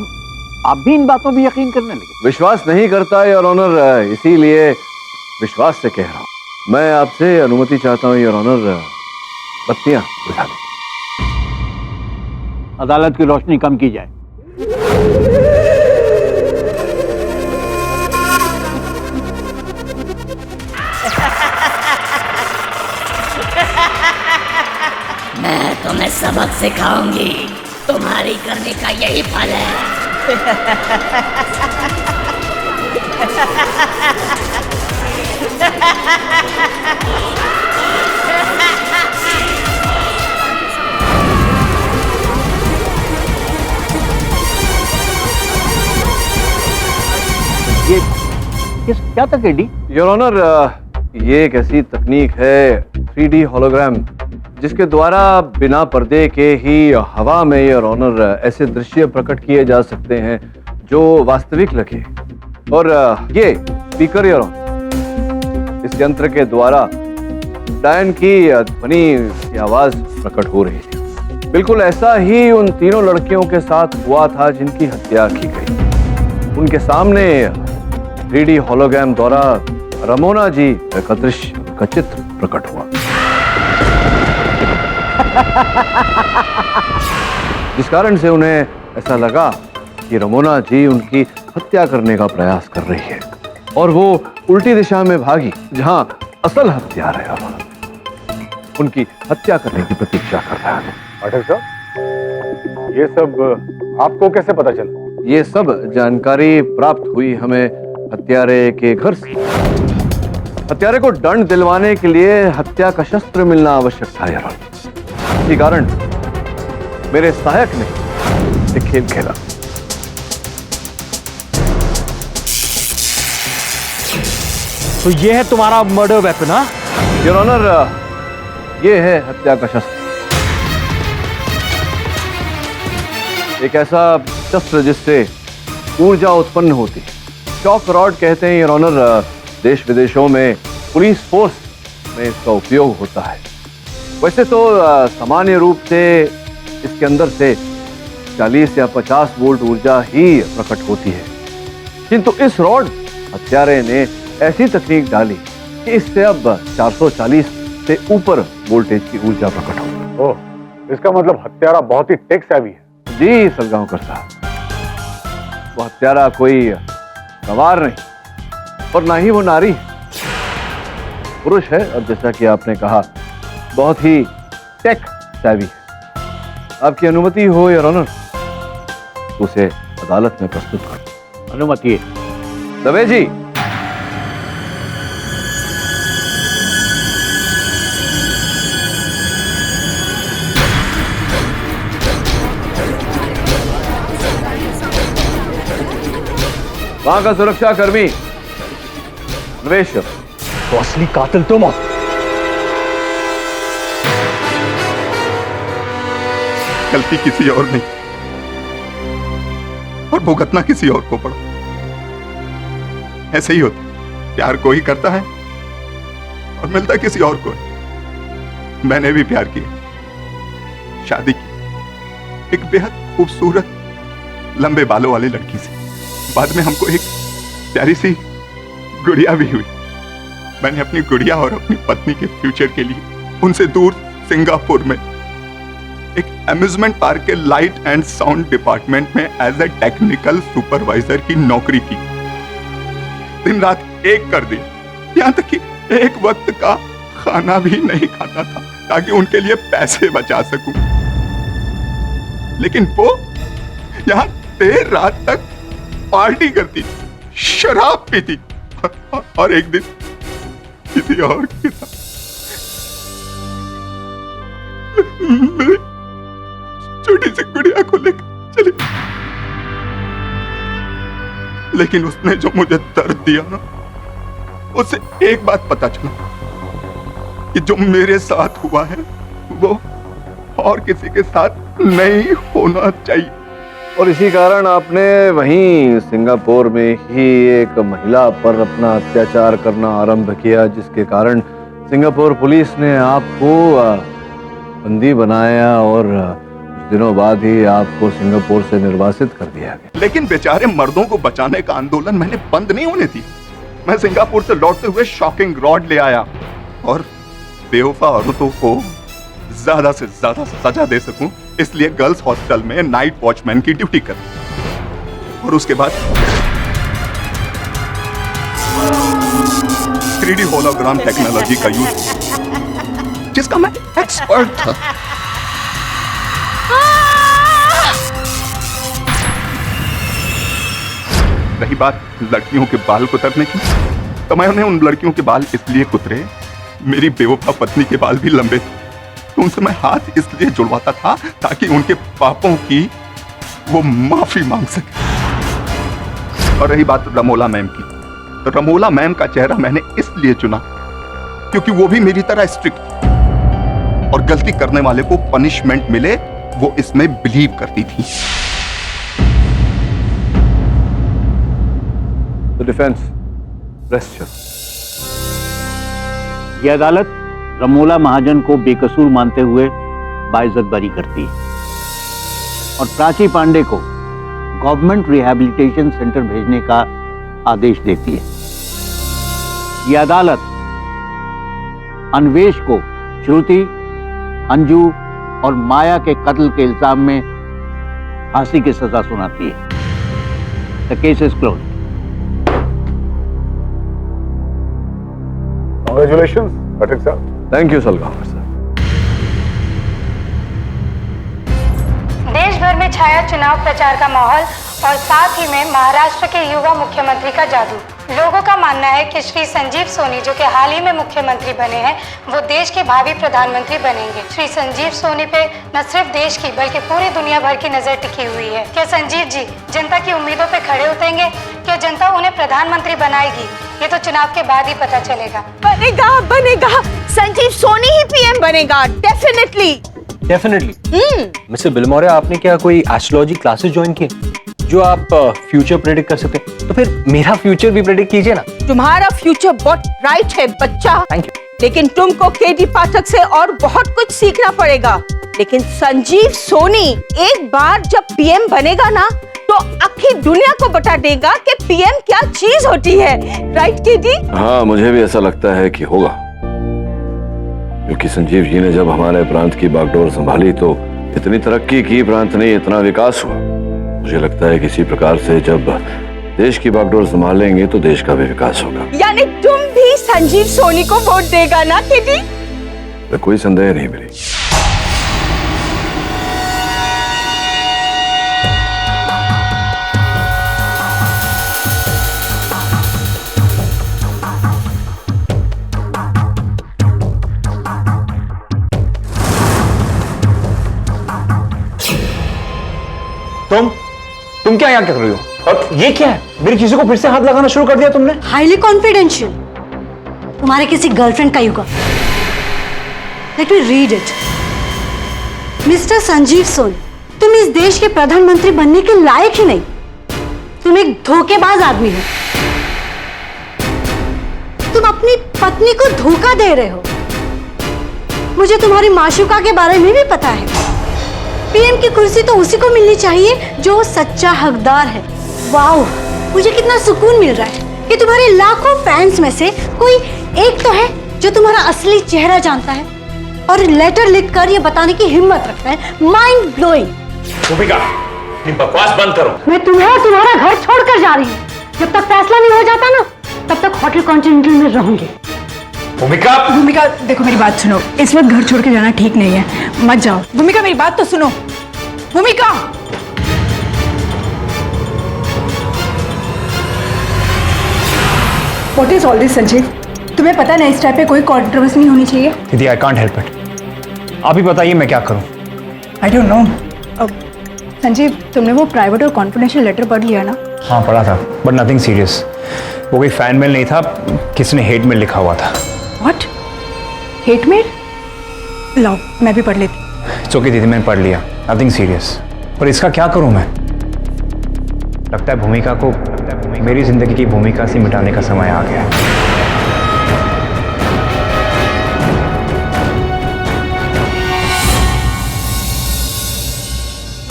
S12: आप भी इन बातों में यकीन करने लगे?
S10: विश्वास नहीं करता योर ऑनर, इसीलिए विश्वास से कह रहा हूं। मैं आपसे अनुमति चाहता हूं योर ऑनर, बत्तियां बुझा दें।
S12: अदालत की रोशनी कम की जाए।
S4: मैं तुम्हें सबक सिखाऊंगी, तुम्हारी करने का यही फल है।
S12: ये क्या था केडी?
S10: योर ऑनर, ये एक ऐसी तकनीक है 3D होलोग्राम, जिसके द्वारा बिना पर्दे के ही हवा में योर ऑनर ऐसे दृश्य प्रकट किए जा सकते हैं जो वास्तविक लगे। और ये स्पीकर योर ऑनर, इस यंत्र के द्वारा डायन की ध्वनि की आवाज प्रकट हो रही थी। बिल्कुल ऐसा ही उन तीनों लड़कियों के साथ हुआ था जिनकी हत्या की गई। उनके सामने 3D होलोग्राम द्वारा रमोना जी का दृश्य, का चित्र प्रकट हुआ, जिस कारण से उन्हें ऐसा लगा कि रमोना जी उनकी हत्या करने का प्रयास कर रही है और वो उल्टी दिशा में भागी जहां असल हत्यारा है उनकी हत्या करने की प्रतीक्षा कर रहा है।
S11: पाठक साहब, ये सब आपको कैसे पता चला?
S10: ये सब जानकारी प्राप्त हुई हमें हत्यारे के घर से। हत्यारे को दंड दिलवाने के लिए हत्या का शस्त्र मिलना आवश्यक था यार। इसी कारण मेरे सहायक ने एक खेल खेला।
S14: तो ये है तुम्हारा मर्डर वेपन? हाँ
S10: योर ऑनर, ये है हत्या का शस्त्र। एक ऐसा शस्त्र जिससे ऊर्जा उत्पन्न होती है। शॉक रॉड कहते हैं योर ऑनर। देश विदेशों में पुलिस फोर्स में इसका उपयोग होता है। वैसे तो सामान्य रूप से इसके अंदर से 40 या 50 वोल्ट ऊर्जा ही प्रकट होती है, किंतु इस रॉड हत्यारे ने ऐसी तकनीक डाली कि इससे अब 440 से ऊपर वोल्टेज की ऊर्जा प्रकट हो।
S11: ओह, इसका मतलब हत्यारा बहुत ही टेक सेवी है।
S10: जी सलगांवकर साहब, वो हत्यारा कोई गवार नहीं और ना ही वो नारी है, पुरुष है। और जैसा कि आपने कहा, बहुत ही टेक सेवी है। आपकी अनुमति हो योर ऑनर, उसे अदालत में प्रस्तुत कर।
S12: अनुमति है।
S10: दवे जी, वहां का सुरक्षा कर्मी प्रवेश।
S14: तो असली कातिल तुम हो।
S7: गलती किसी और नहीं और भुगतना किसी और को पड़ा। ऐसे ही होता, प्यार कोई करता है और मिलता किसी और को है। मैंने भी प्यार किया, शादी की एक बेहद खूबसूरत लंबे बालों वाली लड़की से। बाद में हमको एक प्यारी सी गुड़िया भी हुई। मैंने अपनी गुड़िया और अपनी पत्नी के फ्यूचर के लिए उनसे दूर सिंगापुर में एक अम्यूजमेंट पार्क के लाइट एंड साउंड डिपार्टमेंट में एज ए टेक्निकल सुपरवाइजर की नौकरी की। दिन रात एक कर दिया, यहां तक कि एक वक्त का खाना भी नहीं खाता था। ताकि उनके लिए पैसे बचा सकूं। लेकिन वो यहां देर रात तक पार्टी करती, शराब पीती और एक दिन किसी और के साथ मेरी छोटी सी गुड़िया को लेकर चली। लेकिन उसने जो मुझे दर्द दिया ना, उससे एक बात पता चला कि जो मेरे साथ हुआ है वो और किसी के साथ नहीं होना चाहिए।
S10: और इसी कारण आपने वहीं सिंगापुर में ही एक महिला पर अपना अत्याचार करना आरंभ किया, जिसके कारण सिंगापुर पुलिस ने आपको बंदी बनाया और कुछ दिनों बाद ही आपको सिंगापुर से निर्वासित कर दिया गया।
S7: लेकिन बेचारे मर्दों को बचाने का आंदोलन मैंने बंद नहीं होने दी। मैं सिंगापुर से लौटते हुए शॉकिंग रॉड ले आया और बेवफा औरतों को ज्यादा से ज्यादा सजा दे सकूं, इसलिए गर्ल्स हॉस्टल में नाइट वॉचमैन की ड्यूटी कर। और उसके बाद 3D होलोग्राम टेक्नोलॉजी का यूज, जिसका मैं एक्सपर्ट था। रही बात लड़कियों के बाल कुतरने की, तो मैं उन्हें उन लड़कियों के बाल इसलिए कुतरे, मेरी बेवफा पत्नी के बाल भी लंबे थे, तो उनसे मैं हाथ इसलिए जुड़वाता था ताकि उनके पापों की वो माफी मांग सके। और रही बात रमोला मैम की, तो रमोला मैम का चेहरा मैंने इसलिए चुना क्योंकि वो भी मेरी तरह स्ट्रिक्ट थी और गलती करने वाले को पनिशमेंट मिले वो इसमें बिलीव करती थी।
S10: तो डिफेंस रेस्ट।
S12: यह अदालत रमोला महाजन को बेकसूर मानते हुए बाइज्जत बरी करती है और प्राची पांडे को गवर्नमेंट रिहैबिलिटेशन सेंटर भेजने का आदेश देती है। यह अदालत अन्वेष को श्रुति, अंजू और माया के कत्ल के इल्जाम में फांसी की सजा सुनाती है। The case is closed.
S11: Congratulations Pathak साहब।
S10: थैंक यू सलगांवर साहब।
S16: देश भर में छाया चुनाव प्रचार का माहौल और साथ ही में महाराष्ट्र के युवा मुख्यमंत्री का जादू। लोगों का मानना है कि श्री संजीव सोनी जो कि हाल ही में मुख्यमंत्री बने हैं, वो देश के भावी प्रधानमंत्री बनेंगे। श्री संजीव सोनी पे न सिर्फ देश की बल्कि पूरी दुनिया भर की नजर टिकी हुई है। क्या संजीव जी जनता की उम्मीदों पे खड़े उतरेंगे? क्या जनता उन्हें प्रधानमंत्री बनाएगी? ये तो चुनाव के बाद ही पता चलेगा।
S5: बनेगा संजीव सोनी ही पीएम बनेगा, डेफिनेटली।
S14: मिस्टर बिलमोरे, आपने क्या कोई एस्ट्रोलॉजी क्लासेस ज्वाइन की जो आप फ्यूचर प्रेडिक्ट कर सकते हैं? तो फिर मेरा फ्यूचर भी प्रेडिक्ट कीजिए ना।
S5: तुम्हारा फ्यूचर बहुत ब्राइट है बच्चा,
S14: थैंक यू।
S5: लेकिन तुमको केडी पाठक से और बहुत कुछ सीखना पड़ेगा। लेकिन संजीव सोनी एक बार जब पीएम बनेगा ना, तो आखिर दुनिया को बता देगा कि पीएम क्या चीज होती है। Right KD?
S10: हाँ, मुझे भी ऐसा लगता है कि होगा, क्योंकि संजीव जी ने जब हमारे प्रांत की बागडोर संभाली तो इतनी तरक्की की प्रांत ने, इतना विकास हुआ। मुझे लगता है कि इसी प्रकार से जब देश की बागडोर संभालेंगे तो देश का भी विकास होगा।
S5: यानी तुम भी संजीव सोनी को वोट देगा ना केडी?
S10: कोई संदेह नहीं मेरी।
S14: तुम क्या यहाँ कर रही हो? और ये क्या है? मेरी चीजों को फिर से हाथ लगाना शुरू कर दिया तुमने।
S17: हाईली कॉन्फिडेंशियल, तुम्हारे किसी गर्लफ्रेंड का युगा। Let me read it. Mister Sanjeev Soni, तुम इस देश के प्रधानमंत्री बनने के लायक ही नहीं। तुम एक धोखेबाज आदमी हो। तुम अपनी पत्नी को धोखा दे रहे हो। मुझे तुम्हारी माशूका के बारे में भी पता है। पीएम की कुर्सी तो उसी को मिलनी चाहिए जो सच्चा हकदार है। वाओ, मुझे कितना सुकून मिल रहा है कि तुम्हारे लाखों फैंस में से कोई एक तो है जो तुम्हारा असली चेहरा जानता है और लेटर लिखकर ये बताने की हिम्मत रखता है। Mind blowing.
S14: भूमिका, बकवास बंद करो।
S17: मैं तुम्हें और तुम्हारा घर छोड़कर जा रही हूँ। जब तक फैसला नहीं हो जाता ना, तब तक होटल कॉन्टिनेंटल में रहूंगी।
S18: भूमिका,
S8: भूमिका देखो मेरी बात सुनो, इस वक्त घर छोड़ के जाना ठीक नहीं है, मत जाओ। भूमिका मेरी बात तो सुनो, भूमिका। What is all this, Sanjeev? तुम्हें पता ना इस टाइप पे कोई कॉन्ट्रोवर्सी नहीं होनी चाहिए।
S14: दीदी आई कांट हेल्प इट, आप ही बताइए मैं क्या करूं।
S8: I don't know. संजीव तुमने वो प्राइवेट और कॉन्फिडेंशियल लेटर पढ़ लिया ना?
S14: हाँ पढ़ा था, बट नथिंग सीरियस। वो कोई फैन मेल नहीं था, किसी ने हेट मेल लिखा हुआ था।
S8: व्हाट? Hate mail? लाओ मैं भी पढ़ लेती।
S14: इट्स ओके दीदी, मैंने पढ़ लिया, नथिंग सीरियस। पर इसका क्या करूं मैं? लगता है भूमिका को मेरी जिंदगी की भूमिका से मिटाने का समय आ गया है।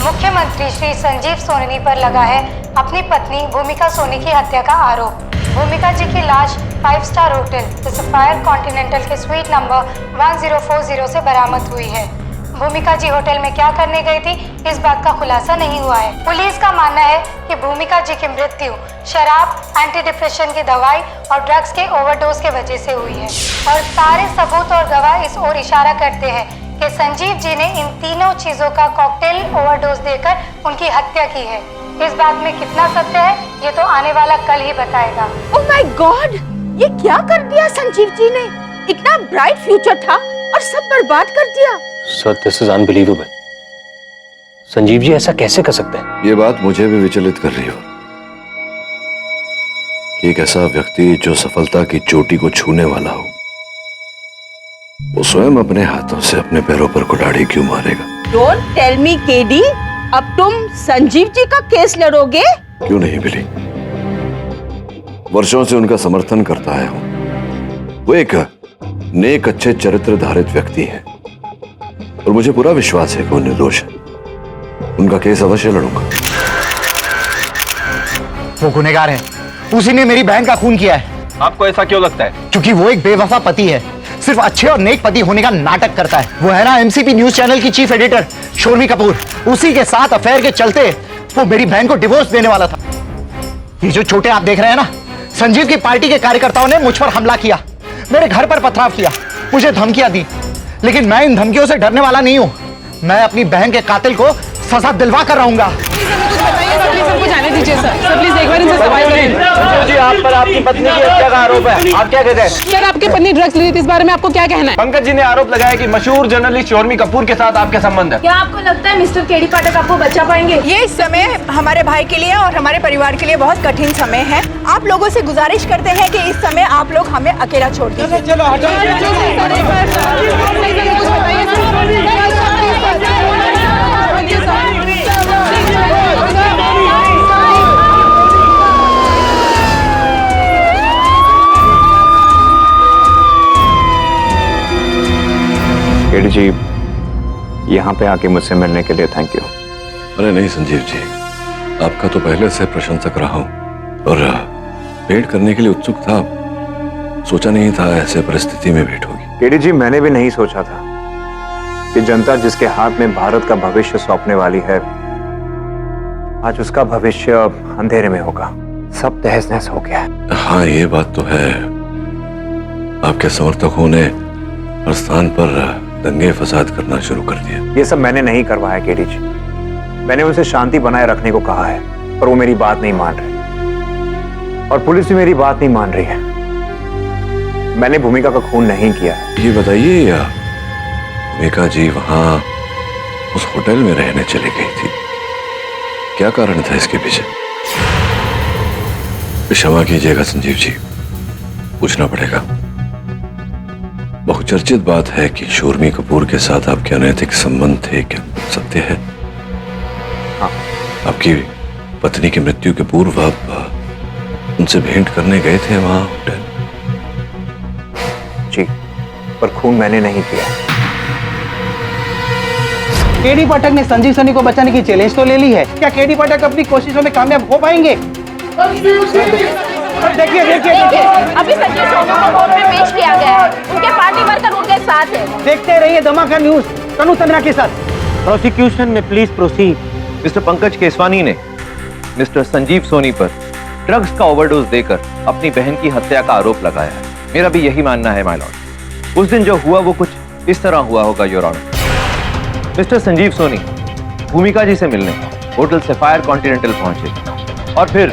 S16: मुख्यमंत्री श्री संजीव सोनी पर लगा है अपनी पत्नी भूमिका सोनी की हत्या का आरोप। भूमिका जी की लाश 5 star hotel the sapphire continental के स्वीट नंबर 1040 से बरामद हुई है। भूमिका जी होटल में क्या करने गई थी, इस बात का खुलासा नहीं हुआ है। पुलिस का मानना है कि भूमिका जी की मृत्यु शराब, एंटी डिप्रेशन की दवाई और ड्रग्स के ओवरडोज के वजह से हुई है और सारे सबूत और गवाह इस ओर इशारा करते हैं कि संजीव जी ने इन तीनों चीजों का कॉकटेल ओवरडोज देकर उनकी हत्या की है। इस बात में कितना सत्य है ये तो आने वाला कल ही बताएगा।
S5: ओह माय गॉड, ये क्या कर दिया संजीव जी ने? इतना ब्राइट फ्यूचर था और सब बर्बाद कर दिया।
S10: Sir this is unbelievable. Sanjeev ji ऐसा कैसे कर सकते हैं? ये बात मुझे भी विचलित कर रही हो। एक ऐसा व्यक्ति जो सफलता की चोटी को छूने वाला हो, वो स्वयं अपने हाथों से अपने पैरों पर कुल्हाड़ी क्यों मारेगा?
S5: डोंट टेल मी केडी, अब तुम संजीव जी का केस लड़ोगे?
S10: क्यों नहीं बिली, वर्षों से उनका समर्थन करता आया हूं। वो एक नेक अच्छे चरित्र धारित व्यक्ति है और मुझे पूरा विश्वास है कि वो निर्दोष है। उनका केस अवश्य लड़ूंगा।
S12: वो गुनहगार है, उसी ने मेरी बहन का खून किया है।
S18: आपको ऐसा क्यों लगता है?
S12: क्योंकि वो एक बेवफा पति है, सिर्फ अच्छे और नेक पति होने का नाटक करता है। वो है ना एमसीपी न्यूज चैनल की चीफ एडिटर शोर्मी कपूर, उसी के साथ अफेयर के चलते वो मेरी बहन को डिवोर्स देने वाला था। ये जो छोटे आप देख रहे हैं ना, संजीव की पार्टी के कार्यकर्ताओं ने मुझ पर हमला किया, मेरे घर पर पथराव किया, मुझे धमकियां दी, लेकिन मैं इन धमकियों से डरने वाला नहीं हूं। मैं अपनी बहन के कातिल को सजा दिलवा कर रहूंगा।
S8: सबको जाने दीजिए सर, प्लीज एक बार इनसे सवाल करें।
S18: जी आप पर आपकी पत्नी की हत्या का आरोप है, आप क्या कहते हैं?
S8: सर आपकी पत्नी ड्रग्स ली थी, इस बारे में आपको क्या कहना है?
S18: पंकज जी ने आरोप लगाया कि मशहूर जर्नलिस्ट शोर्मी कपूर के साथ आपके संबंध है।
S3: क्या आपको लगता है मिस्टर केडी पाठक आपको बचा पाएंगे?
S8: ये इस समय हमारे भाई के लिए और हमारे परिवार के लिए बहुत कठिन समय है। आप लोगों से गुजारिश करते हैं कि इस समय आप लोग हमें अकेला छोड़ दीजिए। चलो
S14: केडी जी, यहाँ पे आके मुझसे मिलने के लिए थैंक यू।
S10: अरे नहीं संजीव जी, आपका तो पहले से प्रशंसक रहा हूं और भेंट करने के लिए उत्सुक था। सोचा नहीं था ऐसे परिस्थिति में भेंट होगी।
S14: केडी जी, मैंने भी नहीं सोचा था कि जनता जिसके हाथ में भारत का भविष्य सौंपने वाली है, आज उसका भविष्य अंधेरे में होगा। सब तहस नहस हो गया।
S10: हाँ ये बात तो है, आपके समर्थकों ने हर स्थान पर दंगे फसाद करना शुरू कर दिया।
S14: ये सब मैंने नहीं करवाया केडी जी, मैंने उनसे शांति बनाए रखने को कहा है, पर वो मेरी बात नहीं मान रहे और पुलिस भी मेरी बात नहीं मान रही है। मैंने भूमिका का खून नहीं किया है।
S10: ये बताइए या भूमिका जी वहां उस होटल में रहने चली गई थी, क्या कारण था इसके पीछे? क्षमा कीजिएगा संजीव जी, पूछना पड़ेगा। बहुचर्चित बात है कि शोर्मी कपूर के साथ आपके अनैतिक संबंध थे, क्या सत्य है?
S14: हाँ।
S10: आपकी पत्नी की मृत्यु के पूर्व आप उनसे भेंट करने गए थे वहां होटल?
S14: जी, पर खून मैंने नहीं किया।
S12: केडी पाठक ने संजीव सोनी को बचाने की चैलेंज तो ले ली है, क्या केडी पाठक अपनी कोशिशों में कामयाब हो पाएंगे? देखिए
S3: अभी संजीव सोनी को कोर्ट में पेश किया गया है, उनके पार्टी वर्कर उनके साथ है।
S12: देखते रहिए धमाका न्यूज तनु चंद्रा के साथ।
S18: प्रोसिक्यूशन में please proceed.
S19: Mister Pankaj Keswani ने मिस्टर संजीव सोनी पर ड्रग्स का ओवरडोज देकर अपनी बहन की हत्या का आरोप लगाया है। मेरा भी यही मानना है माय लॉर्ड। उस दिन जो हुआ वो कुछ इस तरह हुआ होगा your honour. Mister Sanjeev Soni Bhumika ji से मिलने होटल सफायर कॉन्टिनेंटल पहुंचे और फिर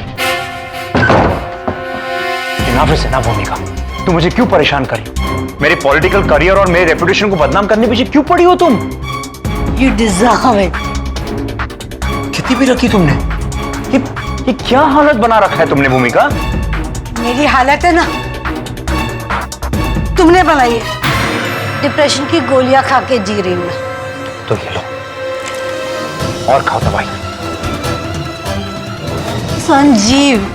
S14: से ना भूमिका, तुम मुझे क्यों परेशान करी? मेरे पॉलिटिकल करियर और मेरे रेपुटेशन को बदनाम करने पीछे क्यों पड़ी हो तुम?
S17: You deserve it.
S14: कितनी भी रखी तुमने? ये क्या हालत बना रखा है तुमने भूमिका?
S17: मेरी हालत है ना, तुमने बनाई है। डिप्रेशन की गोलियां खा के जी रही हूं मैं।
S14: तो ये लो और खाओ दवाई।
S17: संजीव,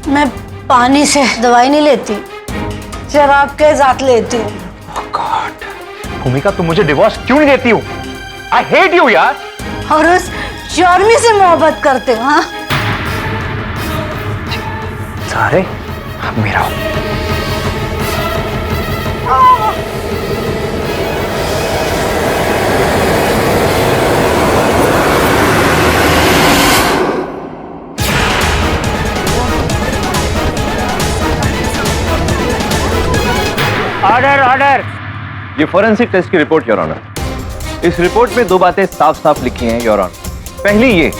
S17: मैं पानी से दवाई नहीं लेती, शराब के साथ लेती हूँ।
S14: भूमिका तुम मुझे डिवोर्स क्यों नहीं देती हो? आई हेट यू यार।
S17: और उस चौर्मी से मोहब्बत करते हो? हाँ,
S14: सारे अब मेरा हो।
S19: Order order. ये फोरेंसिक टेस्ट की रिपोर्ट योर ऑनर। इस रिपोर्ट में दो बातें साफ साफ लिखी हैं योर ऑनर। पहली ये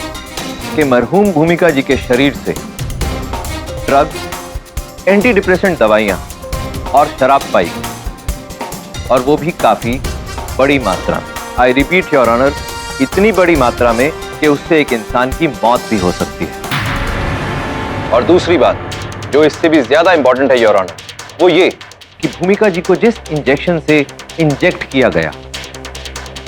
S19: कि मरहूम भूमिका जी के शरीर से ड्रग्स, एंटी डिप्रेसेंट दवाइयां और शराब पाई, और वो भी काफी बड़ी मात्रा में। आई रिपीट योर ऑनर, इतनी बड़ी मात्रा में कि उससे एक इंसान की मौत भी हो सकती है। और दूसरी बात जो इससे भी ज्यादा इंपॉर्टेंट है योर ऑनर, वो ये कि भूमिका जी को जिस इंजेक्शन से इंजेक्ट किया गया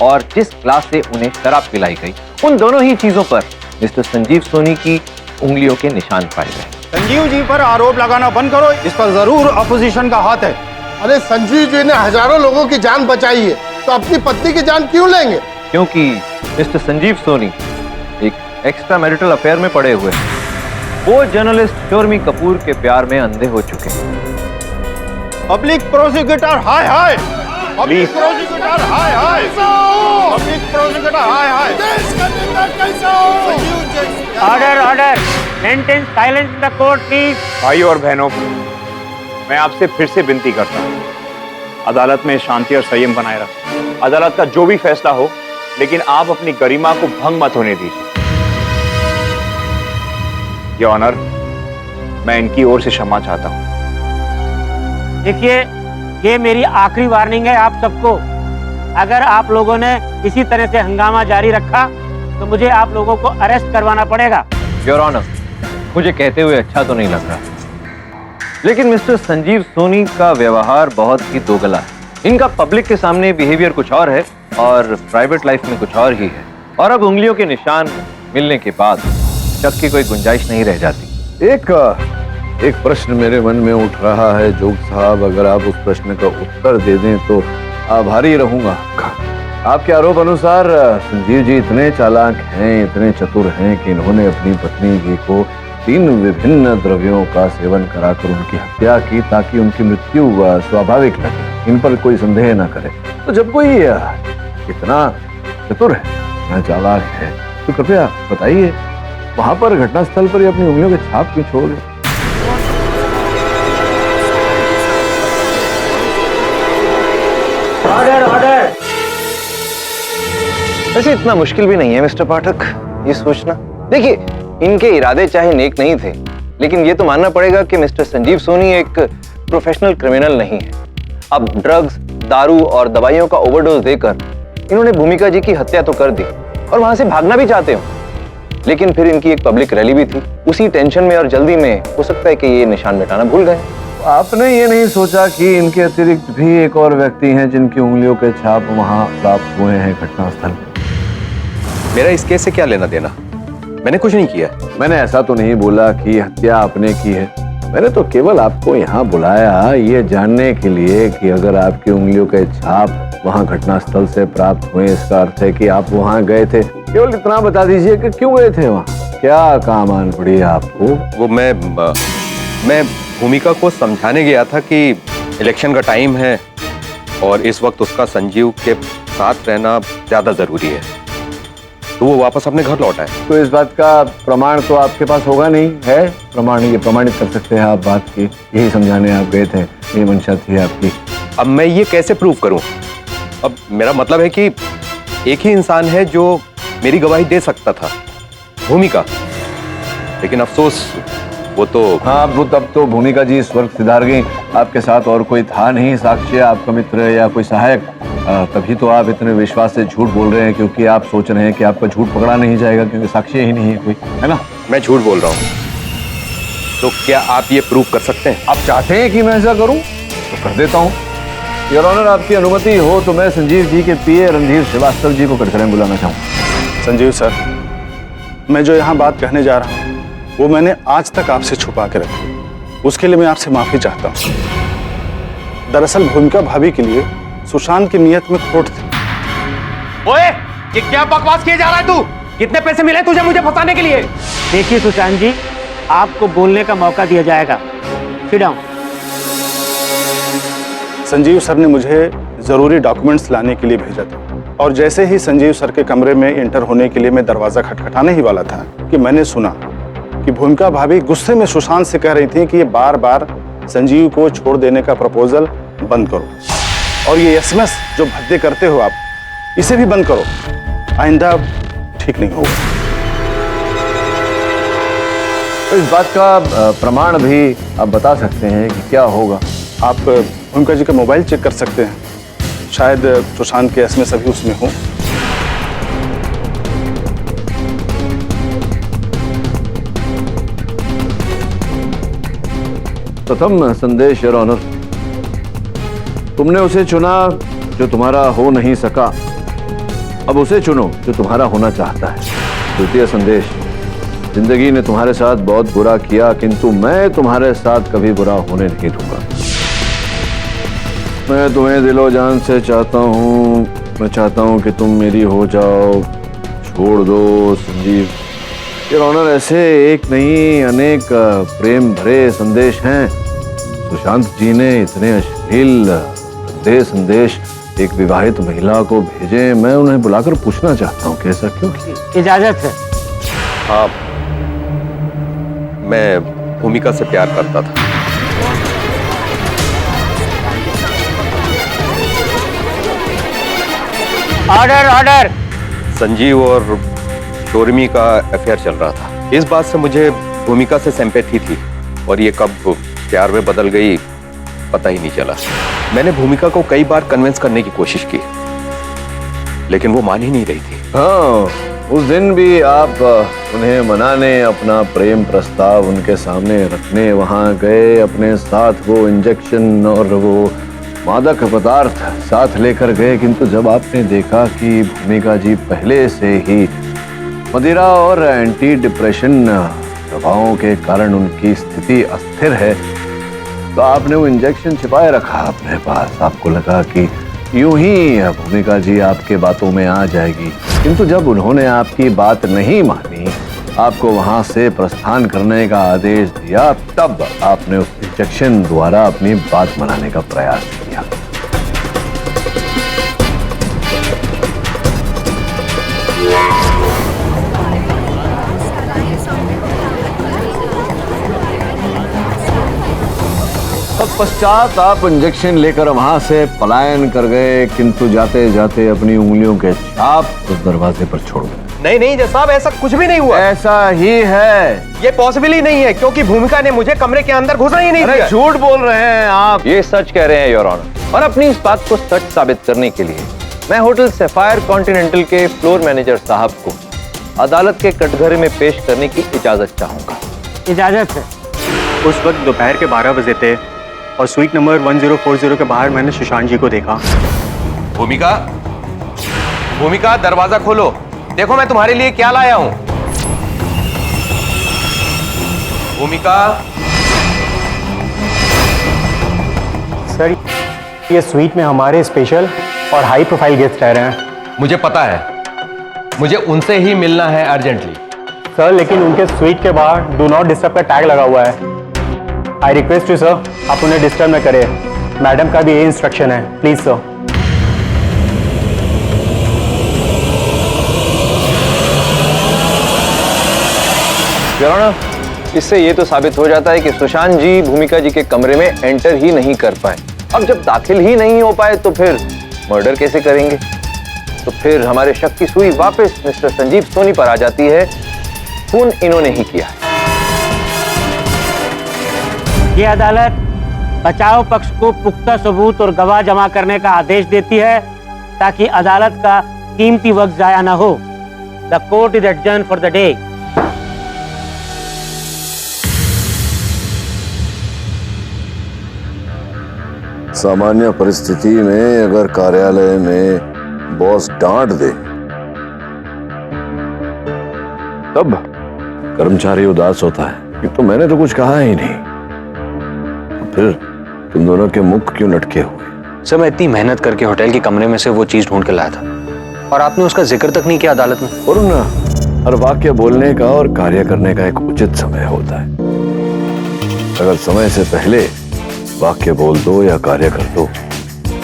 S19: और जिस ग्लास से उन्हें शराब पिलाई गई, उन दोनों ही चीजों पर मिस्टर संजीव सोनी की उंगलियों के निशान पाए गए।
S11: संजीव जी पर आरोप लगाना बंद करो, इस पर जरूर अपोजिशन का हाथ है।
S20: अरे संजीव जी ने हजारों लोगों की जान बचाई है, तो अपनी पत्नी की जान क्यों लेंगे?
S19: क्योंकि मिस्टर संजीव सोनी एक एक्स्ट्रा मैरिटल अफेयर में पड़े हुए हैं। वो जर्नलिस्ट शोर्मी कपूर के प्यार में अंधे हो चुके हैं।
S11: पब्लिक प्रोसिक्यूटर हाय हाय, पब्लिक प्रोसिक्यूटर हाय हाय, पब्लिक प्रोसिक्यूटर हाय हाय। देश का नेता कैसा हो?
S18: Order order, maintain silence in the court please.
S14: भाइयों और बहनों, मैं आपसे फिर से विनती करता हूं, अदालत में शांति और संयम बनाए रखें। अदालत का जो भी फैसला हो, लेकिन आप अपनी गरिमा को भंग मत होने दीजिए। योर ऑनर, मैं इनकी ओर से क्षमा चाहता हूं।
S18: देखिए, ये मेरी आखिरी वार्निंग है आप सबको। अगर आप लोगों ने इसी तरह से हंगामा जारी रखा तो मुझे आप लोगों को अरेस्ट करवाना पड़ेगा।
S19: योर ऑनर, मुझे कहते हुए अच्छा तो नहीं लग रहा, लेकिन मिस्टर संजीव सोनी का व्यवहार बहुत ही दोगला है। इनका पब्लिक के सामने बिहेवियर कुछ और है और प्राइवेट लाइफ में कुछ और ही है। और अब उंगलियों के निशान मिलने के बाद शक की कोई गुंजाइश नहीं रह जाती।
S10: एक प्रश्न मेरे मन में उठ रहा है जोग साहब, अगर आप उस प्रश्न का उत्तर दे दें तो आभारी रहूंगा। आपके आरोप अनुसार संजीव जी इतने चालाक हैं, इतने चतुर हैं कि इन्होंने अपनी पत्नी जी को 3 विभिन्न द्रव्यों का सेवन कराकर उनकी हत्या की ताकि उनकी मृत्यु स्वाभाविक लगे, इन पर कोई संदेह न करे। तो जब कोई इतना चतुर है, इतना चालाक है, तो कृपया बताइए वहां पर घटनास्थल पर अपनी उंगलियों के छाप क्यों छोड़ गए?
S18: Order order.
S19: वैसे इतना मुश्किल भी नहीं है मिस्टर पाठक ये सोचना। देखिए, इनके इरादे चाहे नेक नहीं थे, लेकिन ये तो मानना पड़ेगा कि मिस्टर संजीव सोनी एक प्रोफेशनल क्रिमिनल नहीं है। अब ड्रग्स, दारू और दवाइयों का ओवरडोज देकर इन्होंने भूमिका जी की हत्या तो कर दी और वहां से भागना भी चाहते हो, लेकिन फिर इनकी एक पब्लिक रैली भी थी। उसी टेंशन में और जल्दी में हो सकता है कि ये निशान मिटाना भूल गए।
S10: आपने ये नहीं सोचा कि इनके अतिरिक्त भी एक और व्यक्ति हैं जिनकी उंगलियों के छाप वहां प्राप्त हुए हैं घटनास्थल पर?
S6: मेरा इस केस से क्या लेना देना? मैंने कुछ नहीं किया।
S10: मैंने ऐसा तो नहीं बोला कि हत्या आपने की है। मैंने तो केवल आपको यहाँ बुलाया ये जानने के लिए कि अगर आपकी उंगलियों के छाप वहाँ घटनास्थल से प्राप्त हुए, इसका अर्थ है कि आप वहाँ गए थे। केवल इतना बता दीजिए कि क्यों गए थे वहाँ, क्या काम आन पड़ी आपको?
S6: वो मैं भूमिका को समझाने गया था कि इलेक्शन का टाइम है और इस वक्त उसका संजीव के साथ रहना ज्यादा जरूरी है, तो वो वापस अपने घर लौटा है।
S10: तो इस बात का प्रमाण तो आपके पास होगा नहीं है? प्रमाण ये प्रमाणित कर सकते हैं आप बात की, यही समझाने आप गए थे। ये मंशा थी आपकी।
S6: अब मैं ये कैसे प्रूव करूं? अब मेरा मतलब है कि एक ही इंसान है जो मेरी गवाही दे सकता था, भूमिका। लेकिन अफसोस वो तो
S10: हाँ, वो तब तो भूमिका जी स्वर्ग सिधार गई, आपके साथ और कोई था नहीं साक्षी, आपका मित्र या कोई सहायक। तभी तो आप इतने विश्वास से झूठ बोल रहे हैं, क्योंकि आप सोच रहे हैं कि आपका झूठ पकड़ा नहीं जाएगा, क्योंकि साक्षी ही नहीं है कोई, है ना?
S6: मैं झूठ बोल रहा हूँ, तो क्या आप ये प्रूव कर सकते हैं?
S10: आप चाहते हैं कि मैं ऐसा करूं तो कर देता हूं। योर ऑनर, आपकी अनुमति हो तो मैं संजीव जी के पीए रणधीर श्रीवास्तव जी को कटघरे में बुलाना चाहूँ।
S11: संजीव सर, मैं जो यहाँ बात कहने जा रहा हूँ वो मैंने आज तक आपसे छुपा के रखी, उसके लिए मैं आपसे माफी चाहता हूँ। दरअसल भूमिका भाभी के लिए सुशांत की नीयत में खोट थी।
S14: ओए, ये क्या बकवास किए जा रहा है तू? कितने पैसे मिले तुझे मुझे फंसाने के लिए?
S18: देखिए सुशांत जी, आपको बोलने का मौका दिया जाएगा। Sit down.
S11: संजीव सर ने मुझे जरूरी डॉक्यूमेंट्स लाने के लिए भेजा था, और जैसे ही संजीव सर के कमरे में एंटर होने के लिए मैं दरवाजा खटखटाने ही वाला था कि मैंने सुना कि भूमिका भाभी गुस्से में सुशांत से कह रही थी कि ये बार बार संजीव को छोड़ देने का प्रपोजल बंद करो, और ये एसएमएस जो भद्दे करते हो आप, इसे भी बंद करो, आइंदा ठीक नहीं होगा।
S10: तो इस बात का प्रमाण भी आप बता सकते हैं कि क्या होगा?
S11: आप भूमिका जी का मोबाइल चेक कर सकते हैं, शायद सुशांत के एसएमएस अभी उसमें हो।
S10: प्रथम संदेश योर ऑनर, तुमने उसे चुना जो तुम्हारा हो नहीं सका, अब उसे चुनो जो तुम्हारा होना चाहता है। द्वितीय संदेश, जिंदगी ने तुम्हारे साथ बहुत बुरा किया, किंतु मैं तुम्हारे साथ कभी बुरा होने नहीं दूंगा। मैं तुम्हें दिलो जान से चाहता हूँ, मैं चाहता हूँ कि तुम मेरी हो जाओ, छोड़ दो संजीव। योर ऑनर, ऐसे एक नहीं अनेक प्रेम भरे संदेश हैं। सुशांत जी ने इतने अश्लील संदेश एक विवाहित महिला को भेजे, मैं उन्हें बुलाकर पूछना चाहता हूँ कि ऐसा क्यों किया?
S18: इजाजत है।
S6: हाँ, मैं भूमिका से प्यार करता था।
S18: Order order.
S6: संजीव और शोरमी का अफेयर चल रहा था, इस बात से मुझे भूमिका से सिंपैथी थी, और ये कब प्यार में बदल गई पता ही नहीं चला। मैंने भूमिका को कई बार कन्विंस करने की कोशिश की, लेकिन वो मान ही नहीं रही थी।
S10: हाँ, उस दिन भी आप उन्हें मनाने अपना प्रेम प्रस्ताव उनके सामने रखने वहां गए, अपने साथ वो इंजेक्शन और वो मादक पदार्थ साथ लेकर गए, किंतु जब आपने देखा कि भूमिका जी पहले से ही मदिरा और एंटी डिप्रेशन दवाओं के कारण उनकी स्थिति अस्थिर है, तो आपने वो इंजेक्शन छिपाए रखा अपने पास। आपको लगा कि यूं ही भूमिका जी आपके बातों में आ जाएगी, किंतु जब उन्होंने आपकी बात नहीं मानी, आपको वहां से प्रस्थान करने का आदेश दिया, तब आपने उस इंजेक्शन द्वारा अपनी बात मनाने का प्रयास किया। तत्पश्चात आप इंजेक्शन लेकर वहां से पलायन कर गए, किंतु जाते जाते अपनी उंगलियों के छाप उस दरवाजे पर छोड़ गए।
S14: नहीं नहीं जज साहब, ऐसा कुछ भी नहीं हुआ।
S10: ऐसा ही है।
S14: ये पॉसिबल ही नहीं है, क्योंकि भूमिका ने मुझे कमरे के अंदर घुसना ही नहीं दिया।
S10: झूठ बोल रहे हैं आप।
S19: ये सच कह रहे हैं योर ऑनर, और अपनी इस बात को सच साबित करने के लिए मैं होटल सफायर कॉन्टिनेंटल के फ्लोर मैनेजर साहब को अदालत के कटघरे में पेश करने की इजाजत चाहूंगा।
S18: इजाजत है।
S21: उस वक्त दोपहर के 12 बजे थे और स्वीट नंबर 1040 के बाहर मैंने सुशांत जी को देखा।
S14: भूमिका, भूमिका दरवाजा खोलो, देखो मैं तुम्हारे लिए क्या लाया हूं। भूमिका।
S21: सर, ये स्वीट में हमारे स्पेशल और हाई प्रोफाइल गेस्ट रह रहे हैं।
S14: मुझे पता है, मुझे उनसे ही मिलना है अर्जेंटली।
S21: सर, लेकिन उनके स्वीट के बाहर डू नॉट डिस्टर्ब का टैग लगा हुआ है। आई रिक्वेस्ट यू सर, आप उन्हें डिस्टर्ब न करें। मैडम का भी यही इंस्ट्रक्शन है, प्लीज सर।
S19: योर ऑनर, इससे ये तो साबित हो जाता है कि सुशांत जी भूमिका जी के कमरे में एंटर ही नहीं कर पाए। अब जब दाखिल ही नहीं हो पाए तो फिर मर्डर कैसे करेंगे? तो फिर हमारे शक की सुई वापस मिस्टर संजीव सोनी पर आ जाती है। खून इन्होंने ही किया है।
S18: ये अदालत बचाव पक्ष को पुख्ता सबूत और गवाह जमा करने का आदेश देती है ताकि अदालत का कीमती वक्त जाया न हो। The court is adjourned for the day.
S10: सामान्य परिस्थिति में अगर कार्यालय में बॉस डांट दे तब कर्मचारी उदास होता है कि तो मैंने तो कुछ कहा ही नहीं। फिर तुम दोनों के मुख क्यों लटके हुए?
S14: सर, मैं इतनी मेहनत करके होटल के कमरे में से वो चीज ढूंढ के लाया था और आपने उसका जिक्र तक नहीं किया अदालत में।
S10: और ना, हर वाक्य बोलने का और कार्य करने का एक उचित समय होता है। अगर समय से पहले वाक्य बोल दो या कार्य कर दो,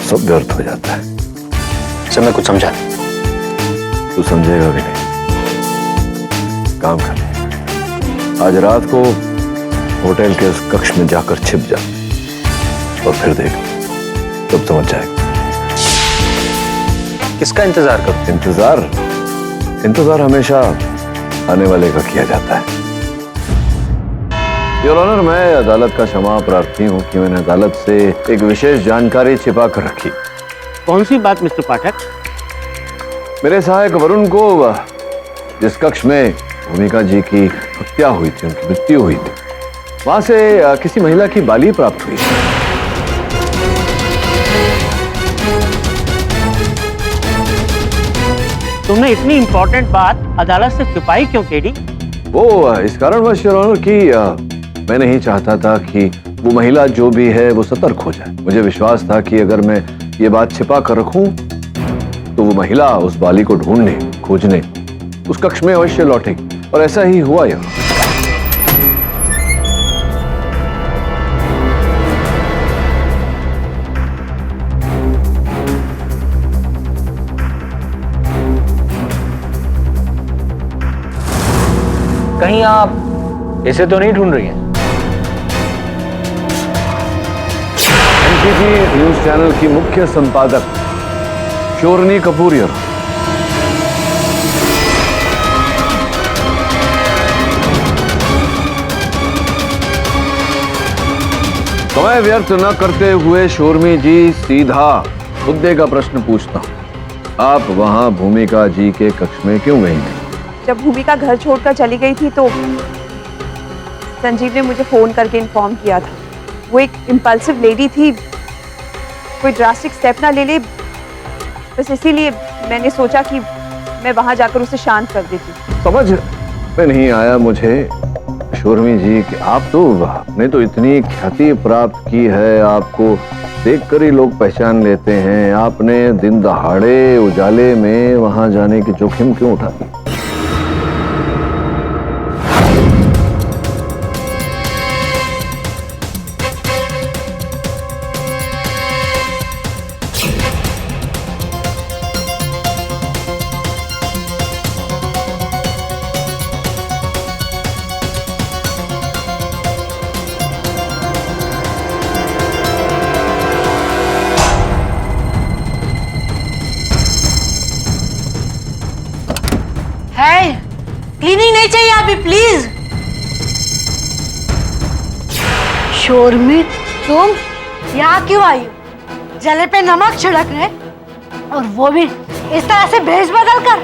S10: सब व्यर्थ हो जाता है।
S14: सर, मैं कुछ समझा।
S10: तू समझेगा भी नहीं। काम कर, आज रात को होटल के उस कक्ष में जाकर छिप जा और फिर देख, तब समझ जाएगा।
S14: किसका इंतजार करो?
S10: इंतजार हमेशा आने वाले का किया जाता है। योर ऑनर, मैं अदालत का क्षमा प्रार्थी हूँ कि मैंने अदालत से एक विशेष जानकारी छिपा कर रखी।
S18: कौन सी बात मिस्टर पाठक?
S10: मेरे सहायक वरुण को जिस कक्ष में भूमिका जी की हत्या हुई थी, उनकी मृत्यु हुई थी, वहां से किसी महिला की बाली प्राप्त हुई।
S18: तुमने इतनी इंपॉर्टेंट बात अदालत से छुपाई क्यों केडी?
S10: वो इस कारणवश योर ऑनर कि मैं नहीं चाहता था कि वो महिला जो भी है वो सतर्क हो जाए। मुझे विश्वास था कि अगर मैं ये बात छिपा कर रखूं तो वो महिला उस बाली को ढूंढने, खोजने उस कक्ष में अवश्य लौटेगी, और ऐसा ही हुआ। यार,
S14: कहीं आप इसे तो नहीं ढूंढ रही हैं?
S10: एनटीवी न्यूज चैनल की मुख्य संपादक शोरनी कपूर। समय व्यर्थ न करते हुए शोरमी जी, सीधा मुद्दे का प्रश्न पूछता हूं। आप वहां भूमिका जी के कक्ष में क्यों गई थी?
S5: जब भूमिका घर छोड़कर चली गई थी तो संजीव ने मुझे फोन करके इन्फॉर्म किया था। वो एक इम्पल्सिव लेडी थी, कोई ड्रास्टिक स्टेप ना ले ले, बस इसीलिए मैंने सोचा कि मैं वहां जाकर उसे शांत कर देती।
S10: समझ में नहीं आया मुझे शोरमी जी कि आपने तो इतनी ख्याति प्राप्त की है, आपको देखकर ही लोग पहचान लेते हैं। आपने दिन दहाड़े उजाले में वहां जाने की जोखिम क्यों उठाई?
S17: क्लीनिंग नहीं चाहिए अभी, प्लीज। शोरमी, तुम यहाँ क्यों आई हो? जले पे नमक छिड़कने, और वो भी इस तरह से भेष बदल कर।